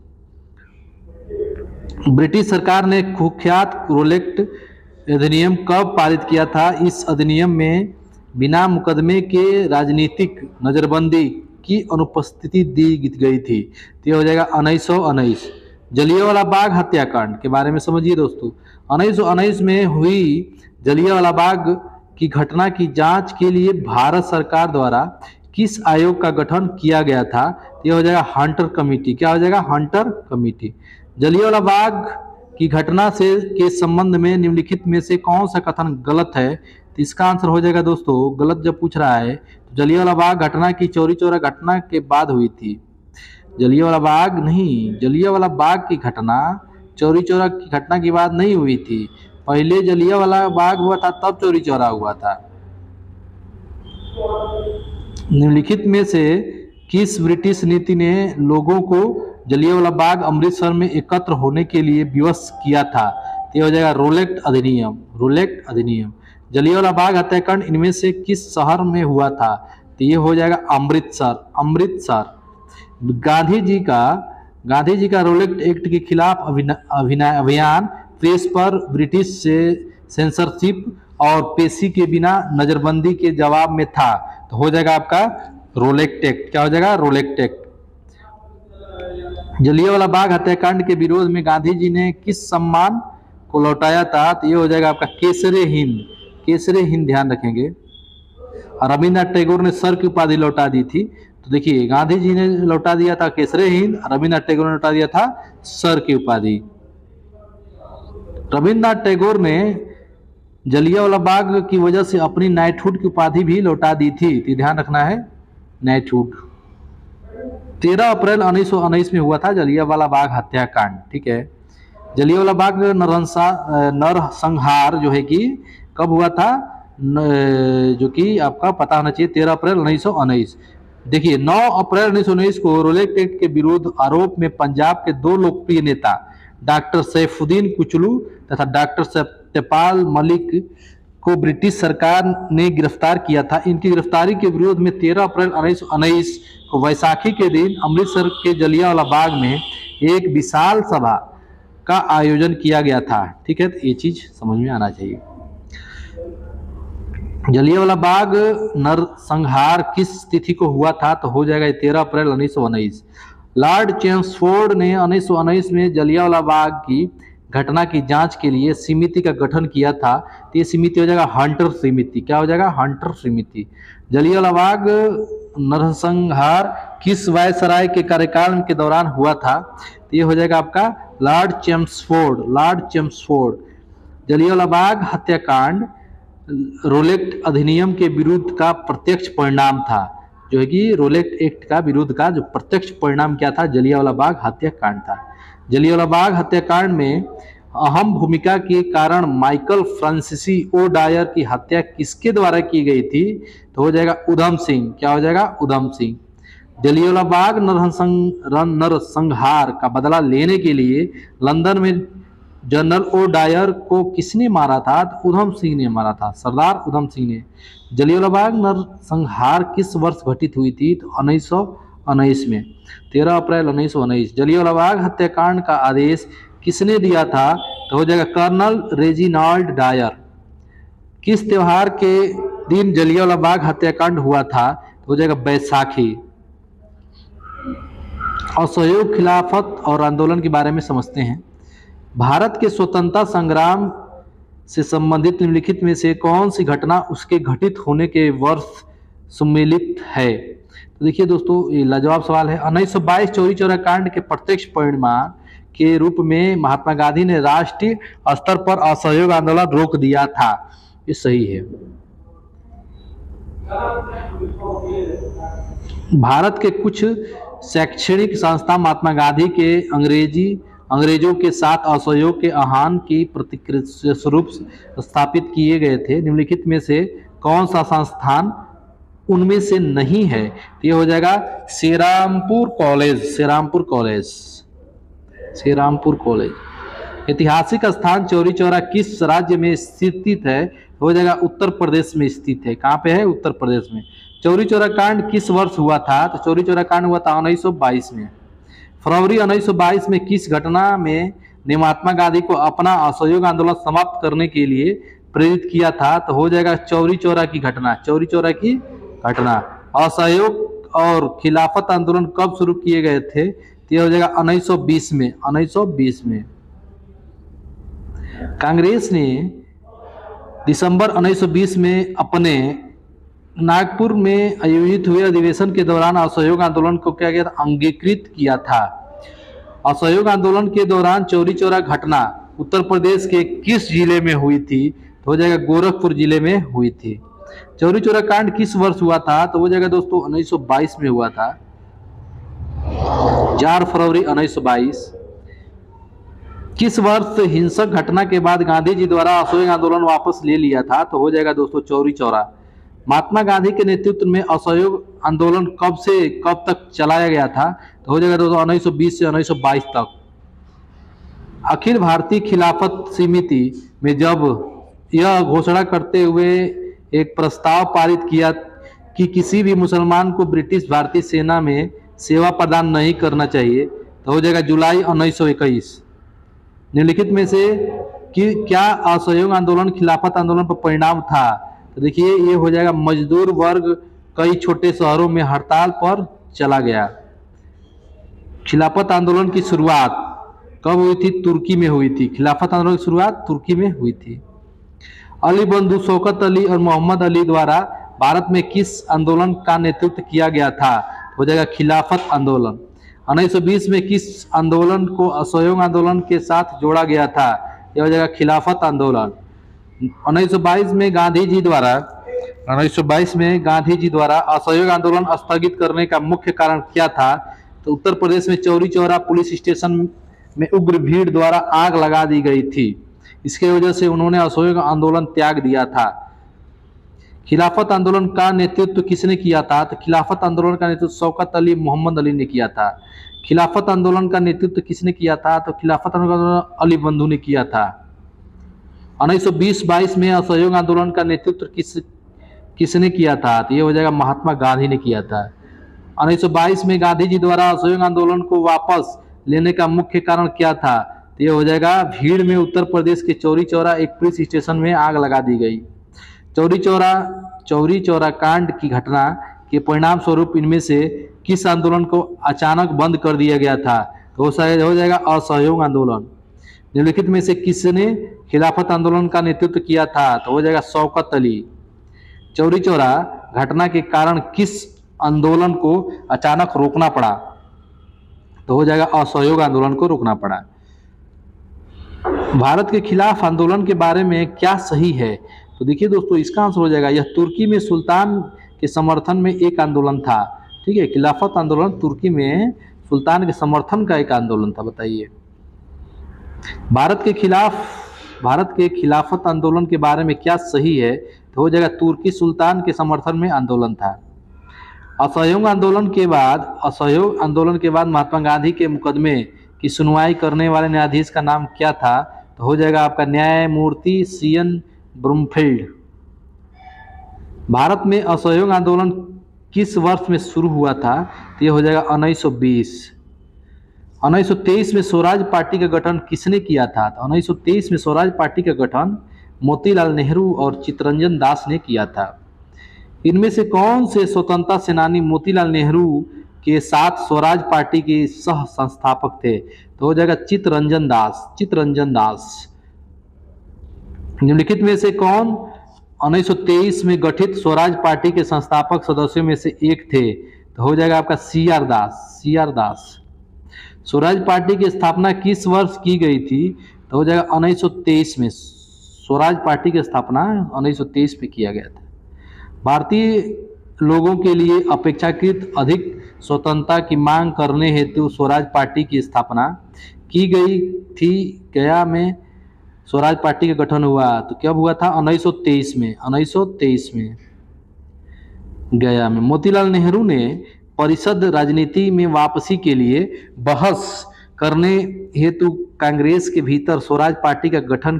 ब्रिटिश सरकार ने कुख्यात रोलेट अधिनियम कब पारित किया था? इस अधिनियम में बिना मुकदमे के राजनीतिक नजरबंदी की अनुपस्थिति दी गई थी। तो यह हो जाएगा 1919। जलियांवाला बाग हत्याकांड के बारे में समझिए दोस्तों। 1919 में हुई जलियांवाला बाग की घटना की जांच के लिए भारत सरकार द्वारा किस आयोग का गठन किया गया था? यह हो जाएगा हंटर कमेटी। क्या हो जाएगा? Hunter committee. जलियांवाला बाग की घटना से के संबंध में निम्नलिखित में से कौन सा कथन गलत है? तो इसका आंसर हो जाएगा दोस्तों, गलत जब पूछ रहा है तो जलियांवाला बाग घटना की चौरी चौरा घटना के बाद हुई थी। जलियांवाला बाग नहीं, जलियांवाला बाग की घटना चौरी चौरा की घटना के बाद नहीं हुई थी। पहले जलियांवाला बाग हुआ था, तब चौरी चौरा हुआ था। निम्नलिखित में से किस ब्रिटिश नीति ने लोगों को जलियांवाला बाग अमृतसर में एकत्र होने के लिए विवश किया था? यह हो जाएगा रोलेट अधिनियम। रोलेट अधिनियम। जलियांवाला बाग हत्याकांड इनमें से किस शहर में हुआ था? तो ये हो जाएगा अमृतसर। अमृतसर। गांधी जी का रोलेट एक्ट के खिलाफ अभियान प्रेस पर ब्रिटिश से सेंसरशिप और पेशी के बिना नजरबंदी के जवाब में था। तो हो जाएगा आपका रोलेट एक्ट। क्या हो जाएगा? Roulette act. जलियांवाला बाग हत्याकांड के विरोध में गांधी जी ने किस सम्मान को लौटाया था? तो ये हो जाएगा आपका केसरे हिंद। केसरे हिंद ध्यान रखेंगे। और रविन्द्रनाथ टैगोर ने सर की उपाधि लौटा दी थी। तो देखिए, गांधी जी ने लौटा दिया था केसरे हिंद, रविन्द्रनाथ टैगोर ने लौटा दिया था सर की उपाधि। रविन्द्रनाथ टैगोर ने जलियांवाला बाग की वजह से अपनी नाइटहुड की उपाधि भी लौटा दी थी। तो ध्यान रखना है, नाइटहुड। 13 अप्रैल 1919 में हुआ था जलियांवाला बाग हत्याकांड। ठीक है, जलियांवाला बाग नरसंहार जो है कि कब हुआ था? जो कि आपका पता होना चाहिए, 13 अप्रैल 1919। देखिए 9 अप्रैल 1919 को रोलेट एक्ट के विरुद्ध आरोप में पंजाब के दो लोकप्रिय नेता डॉक्टर सैफुद्दीन कुचलू तथा डॉक्टर सत्यपाल मलिक को ब्रिटिश सरकार ने गिरफ्तार किया था। इनकी गिरफ्तारी के विरोध में 13 अप्रैल 1919 को वैसाखी के दिन अमृतसर के जलियांवाला बाग में एक विशाल सभा का आयोजन किया गया था। ठीक है, तो ये चीज समझ में आना चाहिए। जलियांवाला बाग नरसंहार किस तिथि को हुआ था? तो हो जाएगा 13 अप्रैल 1919। लॉर्ड चेम्सफोर्ड ने 1919 में जलियांवाला बाग की घटना की जांच के लिए समिति का गठन किया था। तो ये समिति हो जाएगा हंटर समिति। क्या हो जाएगा? हंटर समिति। जलियांवाला बाग नरसंहार किस वायसराय के कार्यकाल के दौरान हुआ था? तो ये हो जाएगा आपका lord Chelmsford. Lord Chelmsford. Jallianwala Bagh हत्याकांड रोलेट अधिनियम के विरुद्ध का प्रत्यक्ष परिणाम था। जो है कि रोलेट एक्ट का विरुद्ध का जो प्रत्यक्ष परिणाम क्या था? जलियांवाला बाग हत्याकांड था। जलियांवाला बाग हत्याकांड में अहम भूमिका के कारण माइकल फ्रांसीसी ओ डायर की हत्या किसके द्वारा की गई थी? तो हो जाएगा उधम सिंह। क्या हो जाएगा? उधम सिंह। जलियांवाला बाग नरसंहार का बदला लेने के लिए लंदन में जनरल ओ डायर को किसने मारा था? तो उधम सिंह ने मारा था, सरदार उधम सिंह ने। जलियांवाला बाग नरसंहार किस वर्ष घटित हुई थी? तो 1919 में, 13 अप्रैल 1919। जलियांवाला बाग हत्याकांड का आदेश किसने दिया था? तो हो जाएगा कर्नल रेजिनाल्ड डायर। किस त्योहार के दिन जलियांवाला बाग हत्याकांड हुआ था? तो हो जाएगा बैसाखी। असहयोग, खिलाफत और आंदोलन के बारे में समझते हैं। भारत के स्वतंत्रता संग्राम से संबंधित निम्नलिखित में से कौन सी घटना उसके घटित होने के वर्ष सम्मिलित है? तो देखिए दोस्तों, ये लाजवाब सवाल है। 1922 चौरी चौरा कांड के प्रत्यक्ष परिणाम के रूप में महात्मा गांधी ने राष्ट्रीय स्तर पर असहयोग आंदोलन रोक दिया था। ये सही है। भारत के कुछ शैक्षणिक संस्था महात्मा गांधी के अंग्रेजों के साथ असहयोग के आह्वान की प्रतिक्रिया स्वरूप स्थापित किए गए थे। निम्नलिखित में से कौन सा संस्थान उनमें से नहीं है? तो ये हो जाएगा Shrirampur college. Shrirampur college. Shrirampur college. ऐतिहासिक स्थान चौरी चौरा किस राज्य में स्थित है? हो जाएगा उत्तर प्रदेश में स्थित है। कहाँ पे है? उत्तर प्रदेश में। चौरी चौरा कांड किस वर्ष हुआ था? तो चौरी चौरा कांड हुआ था 1922 में। फरवरी 1922 में किस घटना में ने महात्मा गांधी को अपना असहयोग आंदोलन समाप्त करने के लिए प्रेरित किया था? तो हो जाएगा चौरी चौरा की घटना। चौरी चौरा की घटना। असहयोग और खिलाफत आंदोलन कब शुरू किए गए थे? तो यह हो जाएगा 1920 में। 1920 में। कांग्रेस ने दिसंबर 1920 में अपने नागपुर में आयोजित हुए अधिवेशन के दौरान असहयोग आंदोलन को क्या किया था? अंगीकृत किया था। असहयोग आंदोलन के दौरान चौरी चौरा घटना उत्तर प्रदेश के किस जिले में हुई थी? तो हो जाएगा गोरखपुर जिले में हुई थी। चौरी चौरा कांड किस वर्ष हुआ था? तो हो जाएगा दोस्तों 1922 में हुआ था। 4 फरवरी 1922। किस वर्ष हिंसक घटना के बाद गांधी जी द्वारा असहयोग आंदोलन वापस ले लिया था? तो हो जाएगा दोस्तों चौरी चौरा। महात्मा गांधी के नेतृत्व में असहयोग आंदोलन कब से कब तक चलाया गया था? तो हो जाएगा दोस्तों 1920 से 1922 तक। अखिल भारतीय खिलाफत समिति में जब यह घोषणा करते हुए एक प्रस्ताव पारित किया कि किसी भी मुसलमान को ब्रिटिश भारतीय सेना में सेवा प्रदान नहीं करना चाहिए, तो हो जाएगा जुलाई 1921। निम्नलिखित में से कि क्या असहयोग आंदोलन खिलाफत आंदोलन पर परिणाम था? तो देखिए ये हो जाएगा मजदूर वर्ग कई छोटे शहरों में हड़ताल पर चला गया। खिलाफत आंदोलन की शुरुआत कब हुई थी? तुर्की में हुई थी। खिलाफत आंदोलन की शुरुआत तुर्की में हुई थी। अली बंधु शौकत अली और मोहम्मद अली द्वारा भारत में किस आंदोलन का नेतृत्व किया गया था? हो जाएगा खिलाफत आंदोलन। 1920 में किस आंदोलन को असहयोग आंदोलन के साथ जोड़ा गया था? यह हो जाएगा खिलाफत आंदोलन। 1922 में गांधी जी द्वारा असहयोग आंदोलन स्थगित करने का मुख्य कारण क्या था? तो उत्तर प्रदेश में चौरी चौरा पुलिस स्टेशन में उग्र भीड़ द्वारा आग लगा दी गई थी। इसके वजह से उन्होंने असहयोग आंदोलन त्याग दिया था। खिलाफत आंदोलन का नेतृत्व किसने किया था? तो खिलाफत आंदोलन का नेतृत्व शौकत अली मोहम्मद अली ने किया था। खिलाफत आंदोलन का नेतृत्व किसने किया था? तो खिलाफत आंदोलन अली बंधु ने किया था। 1920-22 में असहयोग आंदोलन का नेतृत्व किसने किया था? तो ये हो जाएगा महात्मा गांधी ने किया था। 1922 में गांधी जी द्वारा असहयोग आंदोलन को वापस लेने का मुख्य कारण क्या था? तो ये हो जाएगा भीड़ में उत्तर प्रदेश के चौरी चौरा एक पुलिस स्टेशन में आग लगा दी गई। चौरी चौरा कांड की घटना के परिणाम स्वरूप इनमें से किस आंदोलन को अचानक बंद कर दिया गया था? तो हो जाएगा असहयोग आंदोलन। निम्नलिखित में से किसने खिलाफत आंदोलन का नेतृत्व किया था? तो हो जाएगा शौकत अली। चौरी चौरा घटना के कारण किस आंदोलन को अचानक रोकना पड़ा? तो हो जाएगा असहयोग आंदोलन को रोकना पड़ा। भारत के खिलाफ आंदोलन के बारे में क्या सही है? तो देखिए दोस्तों, इसका आंसर हो जाएगा यह तुर्की में सुल्तान के समर्थन में एक आंदोलन था। ठीक है, खिलाफत आंदोलन तुर्की में सुल्तान के समर्थन का एक आंदोलन था। बताइए, भारत के खिलाफत आंदोलन के बारे में क्या सही है? तो हो जाएगा तुर्की सुल्तान के समर्थन में आंदोलन था। असहयोग आंदोलन के बाद महात्मा गांधी के मुकदमे की सुनवाई करने वाले न्यायाधीश का नाम क्या था? तो हो जाएगा आपका न्यायमूर्ति सीएन ब्रूमफील्ड। भारत में असहयोग आंदोलन किस वर्ष में शुरू हुआ था? तो ये हो जाएगा 1920। 1923 में स्वराज पार्टी का गठन किसने किया था? तो 1923 में स्वराज पार्टी का गठन मोतीलाल नेहरू और चित्तरंजन दास ने किया था। इनमें से कौन से स्वतंत्रता सेनानी मोतीलाल नेहरू के साथ स्वराज पार्टी के सह संस्थापक थे? तो हो जाएगा चित्तरंजन दास। निम्नलिखित में से कौन 1923 में गठित स्वराज पार्टी के संस्थापक सदस्यों में से एक थे? तो हो जाएगा आपका सी आर दास। स्वराज पार्टी की स्थापना किस वर्ष की गई थी? तो हो जाएगा 1923 में। स्वराज पार्टी की स्थापना 1923 में किया गया था। भारतीय लोगों के लिए अपेक्षाकृत अधिक स्वतंत्रता की मांग करने हेतु स्वराज पार्टी की स्थापना की गई थी। गया में स्वराज पार्टी का गठन हुआ तो कब हुआ था? 1923 में गया में। मोतीलाल नेहरू ने परिषद राजनीति में वापसी के लिए बहस करने हेतु कांग्रेस के भीतर स्वराज पार्टी का गठन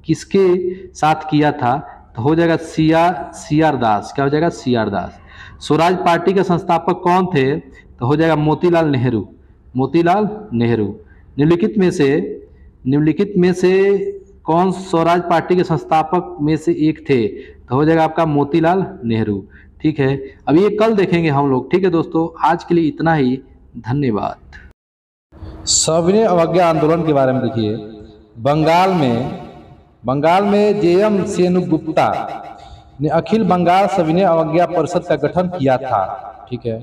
किसके साथ किया था? तो हो जाएगा सी आर दास। क्या हो जाएगा? सी आर दास। स्वराज पार्टी के संस्थापक कौन थे? तो हो जाएगा मोतीलाल नेहरू। निम्नलिखित में से कौन स्वराज पार्टी के संस्थापक में से एक थे? तो हो जाएगा आपका मोतीलाल नेहरू। ठीक है, अब ये कल देखेंगे हम लोग। ठीक है दोस्तों, आज के लिए इतना ही। धन्यवाद। सविनय अवज्ञा आंदोलन के बारे में देखिए। बंगाल में जेएम सेनुगुप्ता ने अखिल बंगाल सविनय अवज्ञा परिषद का गठन किया था। ठीक है,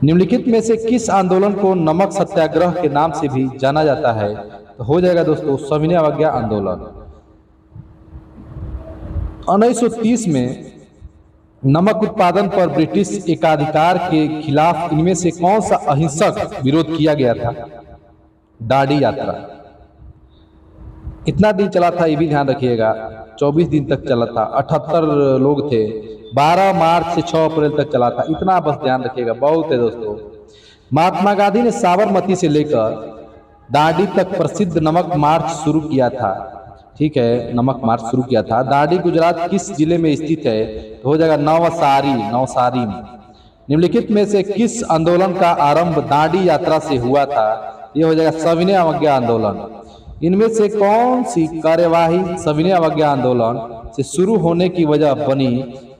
निम्नलिखित में से किस आंदोलन को नमक सत्याग्रह के नाम से भी जाना जाता है? तो हो जाएगा दोस्तों सविनय अवज्ञा आंदोलन। 1930 में नमक उत्पादन पर ब्रिटिश एकाधिकार के खिलाफ इनमें से कौन सा अहिंसक विरोध किया गया था? दांडी यात्रा। इतना दिन चला था, ये भी ध्यान रखिएगा। 24 दिन तक चला था, 78 लोग थे। 12 मार्च से 6 अप्रैल तक चला था। इतना बस ध्यान रखिएगा, बहुत है दोस्तों। महात्मा गांधी ने साबरमती से लेकर दांडी तक प्रसिद्ध नमक मार्च शुरू किया था। ठीक है, नमक मार्च शुरू किया था। दांडी गुजरात किस जिले में स्थित है? तो हो जाएगा नवसारी में। निम्नलिखित में से किस आंदोलन का आरंभ दांडी यात्रा से हुआ था? यह हो जाएगा सविनय अवज्ञा आंदोलन। इनमें से कौन सी कार्यवाही सविनय अवज्ञा आंदोलन से शुरू होने की वजह बनी?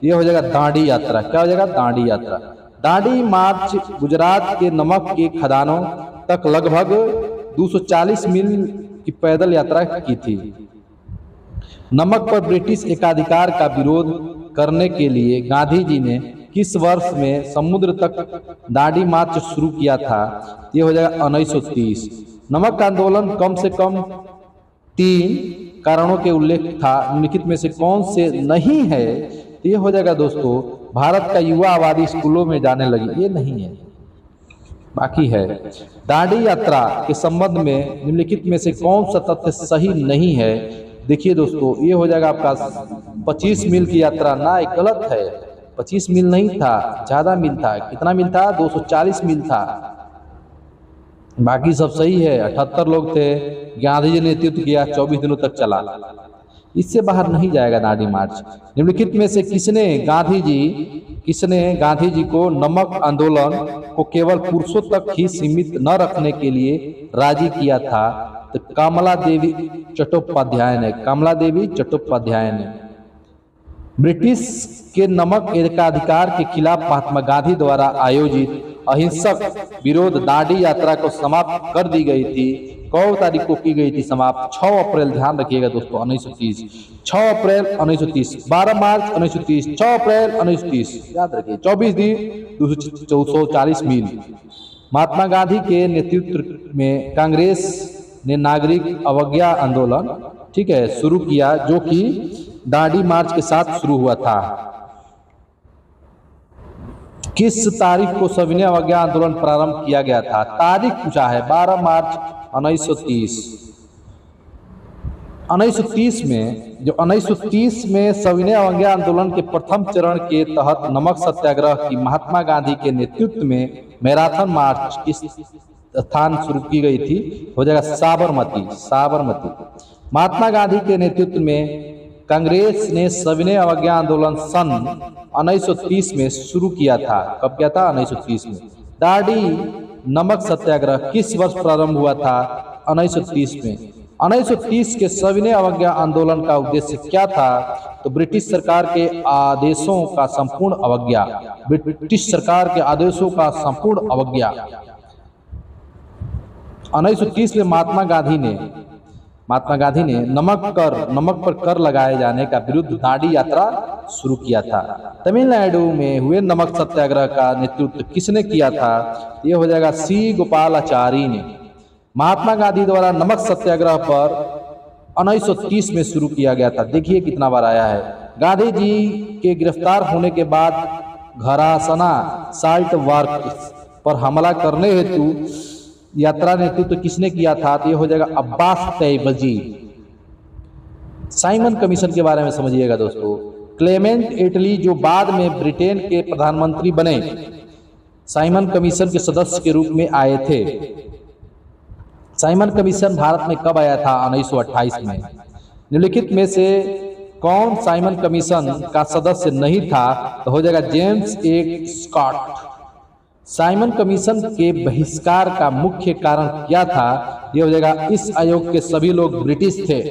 यह हो जाएगा दांडी यात्रा। क्या हो जाएगा? दांडी यात्रा। दांडी मार्च गुजरात के नमक के खदानों तक लगभग 240 मील की पैदल यात्रा की थी। नमक पर ब्रिटिश एकाधिकार का विरोध करने के लिए गांधी जी ने किस वर्ष में समुद्र तक दांडी मार्च शुरू किया था? यह हो जाएगा 1930। नमक का आंदोलन कम से कम 3 कारणों के उल्लेख था। निम्नलिखित में से कौन से नहीं है? तो ये हो जाएगा दोस्तों भारत का युवा आबादी स्कूलों में जाने लगी। ये नहीं है, बाकी है। दांडी यात्रा के संबंध में निम्नलिखित में से कौन सा तथ्य सही नहीं है? देखिए दोस्तों, ये हो जाएगा आपका 25 मील की यात्रा। ना, एक गलत है, 25 मील नहीं था, ज़्यादा मील था। कितना मील था? 240 मील था। बाकी सब सही है। 78 लोग थे, गांधी जी ने नेतृत्व किया, 24 दिनों तक चला। इससे बाहर नहीं जाएगा दांडी मार्च। निम्नलिखित में से किसने गांधी जी को नमक आंदोलन को केवल पुरुषों तक ही सीमित न रखने के लिए राजी किया था? तो कमला देवी चट्टोपाध्याय ने। ब्रिटिश के नमक एकाधिकार के खिलाफ महात्मा गांधी द्वारा आयोजित अहिंसक विरोध दांडी यात्रा को समाप्त कर दी गई थी। कौ तारीख को की गई थी समाप्त? 6 अप्रैल। ध्यान रखिएगा दोस्तों, 1930। 6 अप्रैल 1930, 12 मार्च 1930, 6 अप्रैल 1930। याद रखिए, 24 दिन, 240 मील। महात्मा गांधी के नेतृत्व में कांग्रेस ने नागरिक अवज्ञा आंदोलन, ठीक है, शुरू किया, जो कि दांडी मार्च के साथ शुरू हुआ था। किस तारीख को सविनय अवज्ञा आंदोलन प्रारंभ किया गया था? तारीख पूछा है, 12 मार्च 1930। 1930 में सविनय अवज्ञा आंदोलन के प्रथम चरण के तहत नमक सत्याग्रह की महात्मा गांधी के नेतृत्व में मैराथन मार्च किस स्थान शुरू की गई थी? हो जाएगा साबरमती। महात्मा गांधी के नेतृत्व में कांग्रेस ने सविनय अवज्ञा आंदोलन सन 1930 में शुरू किया था। कब किया था? 1930 में। दांडी नमक सत्याग्रह किस वर्ष प्रारंभ हुआ था? 1930 में। 1930 के सविनय अवज्ञा आंदोलन का उद्देश्य क्या था? तो ब्रिटिश सरकार के आदेशों का संपूर्ण अवज्ञा। 1930 में महात्मा गांधी ने नमक पर कर लगाए जाने का विरुद्ध दांडी यात्रा शुरू किया था। तमिलनाडु में हुए नमक सत्याग्रह का नेतृत्व किसने किया था? यह हो जाएगा सी गोपालाचारी ने। महात्मा गांधी द्वारा नमक सत्याग्रह पर 1930 में शुरू किया गया था। देखिए कितना बार आया है। गांधी जी के गिरफ्तार होने के बाद घरासना साल्ट वर्क्स पर हमला करने हेतु यात्रा नेतृत्व किसने किया था? तो ये हो जाएगा अब्बास तैयबजी। साइमन कमीशन के बारे में समझिएगा दोस्तों। क्लेमेंट एटली, जो बाद में ब्रिटेन के प्रधानमंत्री बने, साइमन कमीशन के सदस्य के रूप में आए थे। साइमन कमीशन भारत में कब आया था? 1928 में। निम्नलिखित में से कौन साइमन कमीशन का सदस्य नहीं था? तो हो जाएगा James A Scott. Simon Commission के बहिष्कार का मुख्य कारण क्या था? यह हो जाएगा इस आयोग के सभी लोग ब्रिटिश थे।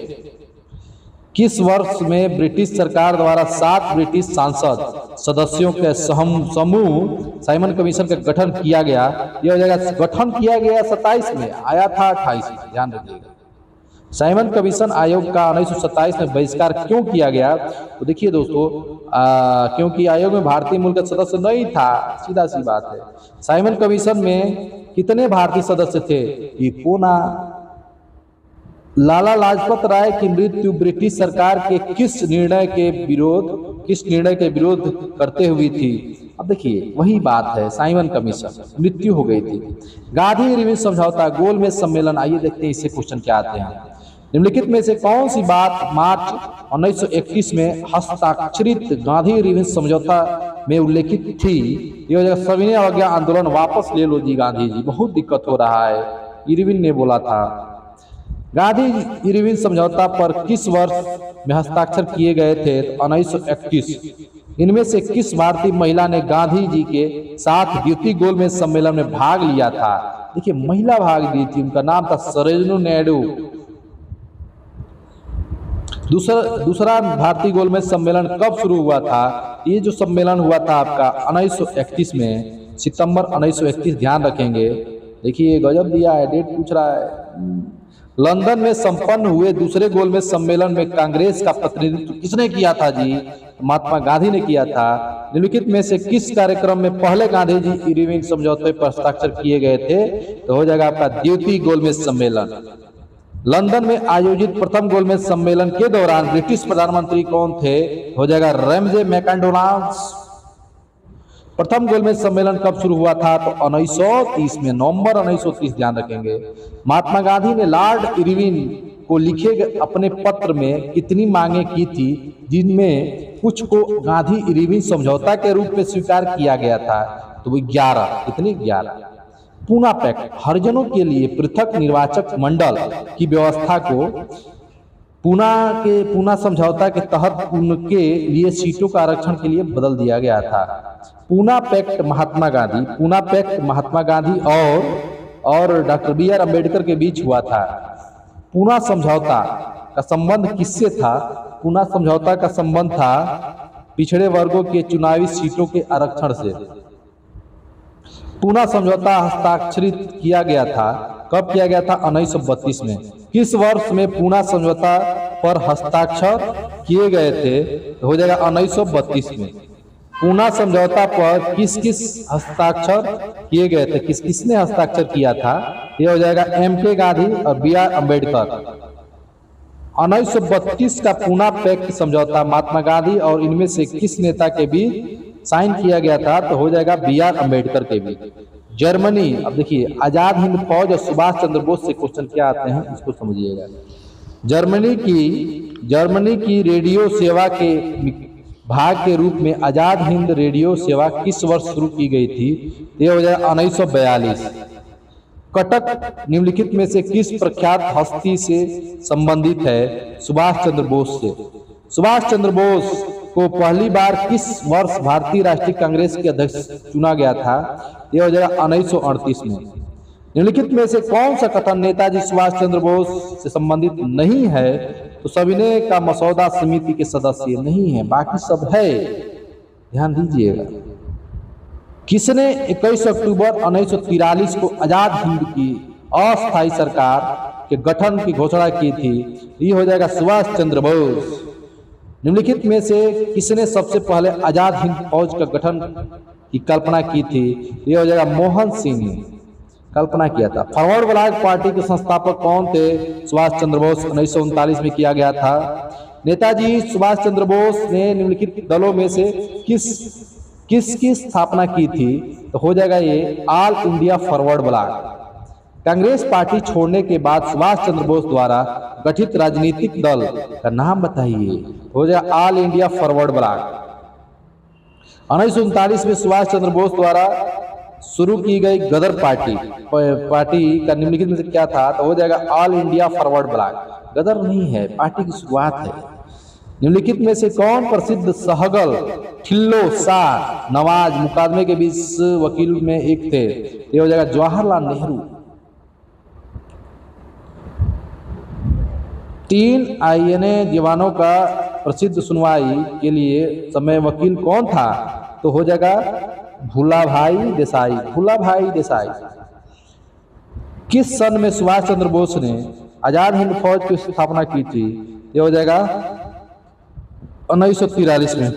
किस वर्ष में ब्रिटिश सरकार द्वारा 7 ब्रिटिश सांसद सदस्यों के समूह साइमन कमीशन का गठन किया गया? यह हो जाएगा गठन किया गया 27 में, आया था 28 में। ध्यान रखिएगा। साइमन कमीशन आयोग का 1927 में बहिष्कार क्यों किया गया? तो देखिए दोस्तों, क्योंकि आयोग में भारतीय मूल का सदस्य नहीं था। सीधा सी बात है। साइमन कमीशन में कितने भारतीय सदस्य थे? इकोना। लाला लाजपत राय की मृत्यु ब्रिटिश सरकार के किस निर्णय के विरोध करते हुई थी? अब देखिए वही बात है, साइमन कमीशन, मृत्यु हो गई थी। गांधी इरविन समझौता, गोलमेज सम्मेलन, आइए देखते हैं इससे क्वेश्चन क्या आते हैं। निम्नलिखित में से कौन सी बात मार्च 1931 में हस्ताक्षरित गांधी इरविन समझौता में उल्लेखित थी? ये हो जाएगा सविनय अवज्ञा आंदोलन वापस ले लो जी गांधी जी, बहुत दिक्कत हो रहा है, इरविन ने बोला था। गांधी इरविन समझौता पर किस वर्ष में हस्ताक्षर किए गए थे? 1931। इनमें से किस भारतीय महिला ने गांधी जी के साथ द्वितीय गोलमेज सम्मेलन में भाग लिया था? देखिए महिला भाग ली थी, उनका नाम था सरोजिनी नायडू। दूसरा भारतीय गोलमेज सम्मेलन कब शुरू हुआ था? ये जो सम्मेलन हुआ था आपका 1931 में, सितंबर 1931। ध्यान रखेंगे। देखिए गजब दिया है, डेट पूछ रहा है। लंदन में संपन्न हुए दूसरे गोलमेज सम्मेलन में कांग्रेस का प्रतिनिधित्व किसने किया था जी? महात्मा गांधी ने किया था। निम्नलिखित में से किस कार्यक्रम में पहले गांधी जी इरविन समझौते पर हस्ताक्षर किए गए थे? तो हो जाएगा आपका द्वितीय गोलमेज सम्मेलन। लंदन में आयोजित प्रथम गोलमेज सम्मेलन के दौरान ब्रिटिश प्रधानमंत्री कौन थे? हो जाएगा रैमजे मैकडोनाल्ड। प्रथम गोलमेज सम्मेलन कब शुरू हुआ था? तो 1930 में, नवंबर 1930। ध्यान रखेंगे। महात्मा गांधी ने लॉर्ड इरविन को लिखे गए अपने पत्र में कितनी मांगे की थी, जिनमें कुछ को गांधी इरविन समझौता के रूप में स्वीकार किया गया था? तो वो 11। कितनी? 11। पूना पैक्ट, हरिजनों के लिए पृथक निर्वाचक मंडल की व्यवस्था को पूना समझौता के तहत उनके लिए सीटों का आरक्षण के लिए बदल दिया गया था। पूना पैक्ट महात्मा गांधी और डॉक्टर बी.आर. अम्बेडकर के बीच हुआ था। पूना समझौता का संबंध किससे था? पूना समझौता का संबंध था पिछड़े वर्गों के चुनावी सीटों के आरक्षण से। पूना समझौता हस्ताक्षरित किया गया था, कब किया गया था? 1932 में। किस वर्ष में पूना समझौता पर हस्ताक्षर किए गए थे? तो हो जाएगा 1932 में। पूना समझौता पर किस हस्ताक्षर किए गए थे? किसने हस्ताक्षर किया था? ये हो जाएगा M.K. गांधी और B.R. अम्बेडकर। 1932 का पूना पैक्ट समझौता महात्मा गांधी और इनमें से किस नेता के बीच साइन किया गया था? तो हो जाएगा B.R. अम्बेडकर के बीच। जर्मनी, अब देखिए आजाद हिंद फौज और सुभाष चंद्र बोस से क्वेश्चन क्या आते हैं, इसको समझिएगा। जर्मनी की रेडियो सेवा के भाग के रूप में आजाद हिंद रेडियो सेवा किस वर्ष शुरू की गई थी? ये हो जाएगा 1942। कटक निम्नलिखित में से किस प्रख्यात हस्ती से संबंधित है? सुभाष चंद्र बोस से। सुभाष चंद्र बोस को पहली बार किस वर्ष भारतीय राष्ट्रीय कांग्रेस के अध्यक्ष चुना गया था? यह हो जाएगा 1938 में। निम्नलिखित में से कौन सा कथन नेताजी सुभाष चंद्र बोस से संबंधित नहीं है? तो सविनय का मसौदा समिति के सदस्य नहीं है, बाकी सब है। ध्यान दीजिएगा। किसने 21 अक्टूबर 1943 को आजाद हिंद की अस्थायी सरकार के गठन की घोषणा की थी? ये हो जाएगा सुभाष चंद्र बोस। निम्नलिखित में से किसने सबसे पहले आजाद हिंद फौज का गठन की कल्पना की थी? ये हो जाएगा मोहन सिंह ने कल्पना किया था। फॉरवर्ड ब्लॉक पार्टी के संस्थापक कौन थे? सुभाष चंद्र बोस। 1939 में किया गया था। नेताजी सुभाष चंद्र बोस ने निम्नलिखित दलों में से किसकी स्थापना की थी? तो हो जाएगा ये all India forward block. Congress party छोड़ने के बाद सुभाष चंद्र बोस द्वारा गठित राजनीतिक दल का नाम बताइए। हो जाएगा ऑल इंडिया फॉरवर्ड ब्लॉक। 1939 में सुभाष चंद्र बोस द्वारा शुरू की गई गदर पार्टी का निम्नलिखित में से क्या था? तो हो जाएगा ऑल इंडिया फॉरवर्ड ब्लॉक। गदर नहीं है, पार्टी की शुरुआत है। निम्नलिखित में से कौन प्रसिद्ध सहगल ठिल्लो शाह नवाज मुकदमे के बीच वकील में एक थे? ये हो जाएगा जवाहरलाल नेहरू। 3 INA जवानों का प्रसिद्ध सुनवाई के लिए समय वकील कौन था? तो हो जाएगा भूलाभाई देसाई। किस सन में सुभाष चंद्र बोस ने आजाद हिंद फौज की स्थापना की थी? ये हो जाएगा 1943 में।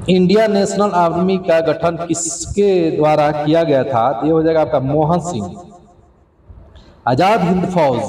इंडियन नेशनल आर्मी का गठन किसके द्वारा किया गया था? ये हो जाएगा आपका मोहन सिंह। आजाद हिंद फौज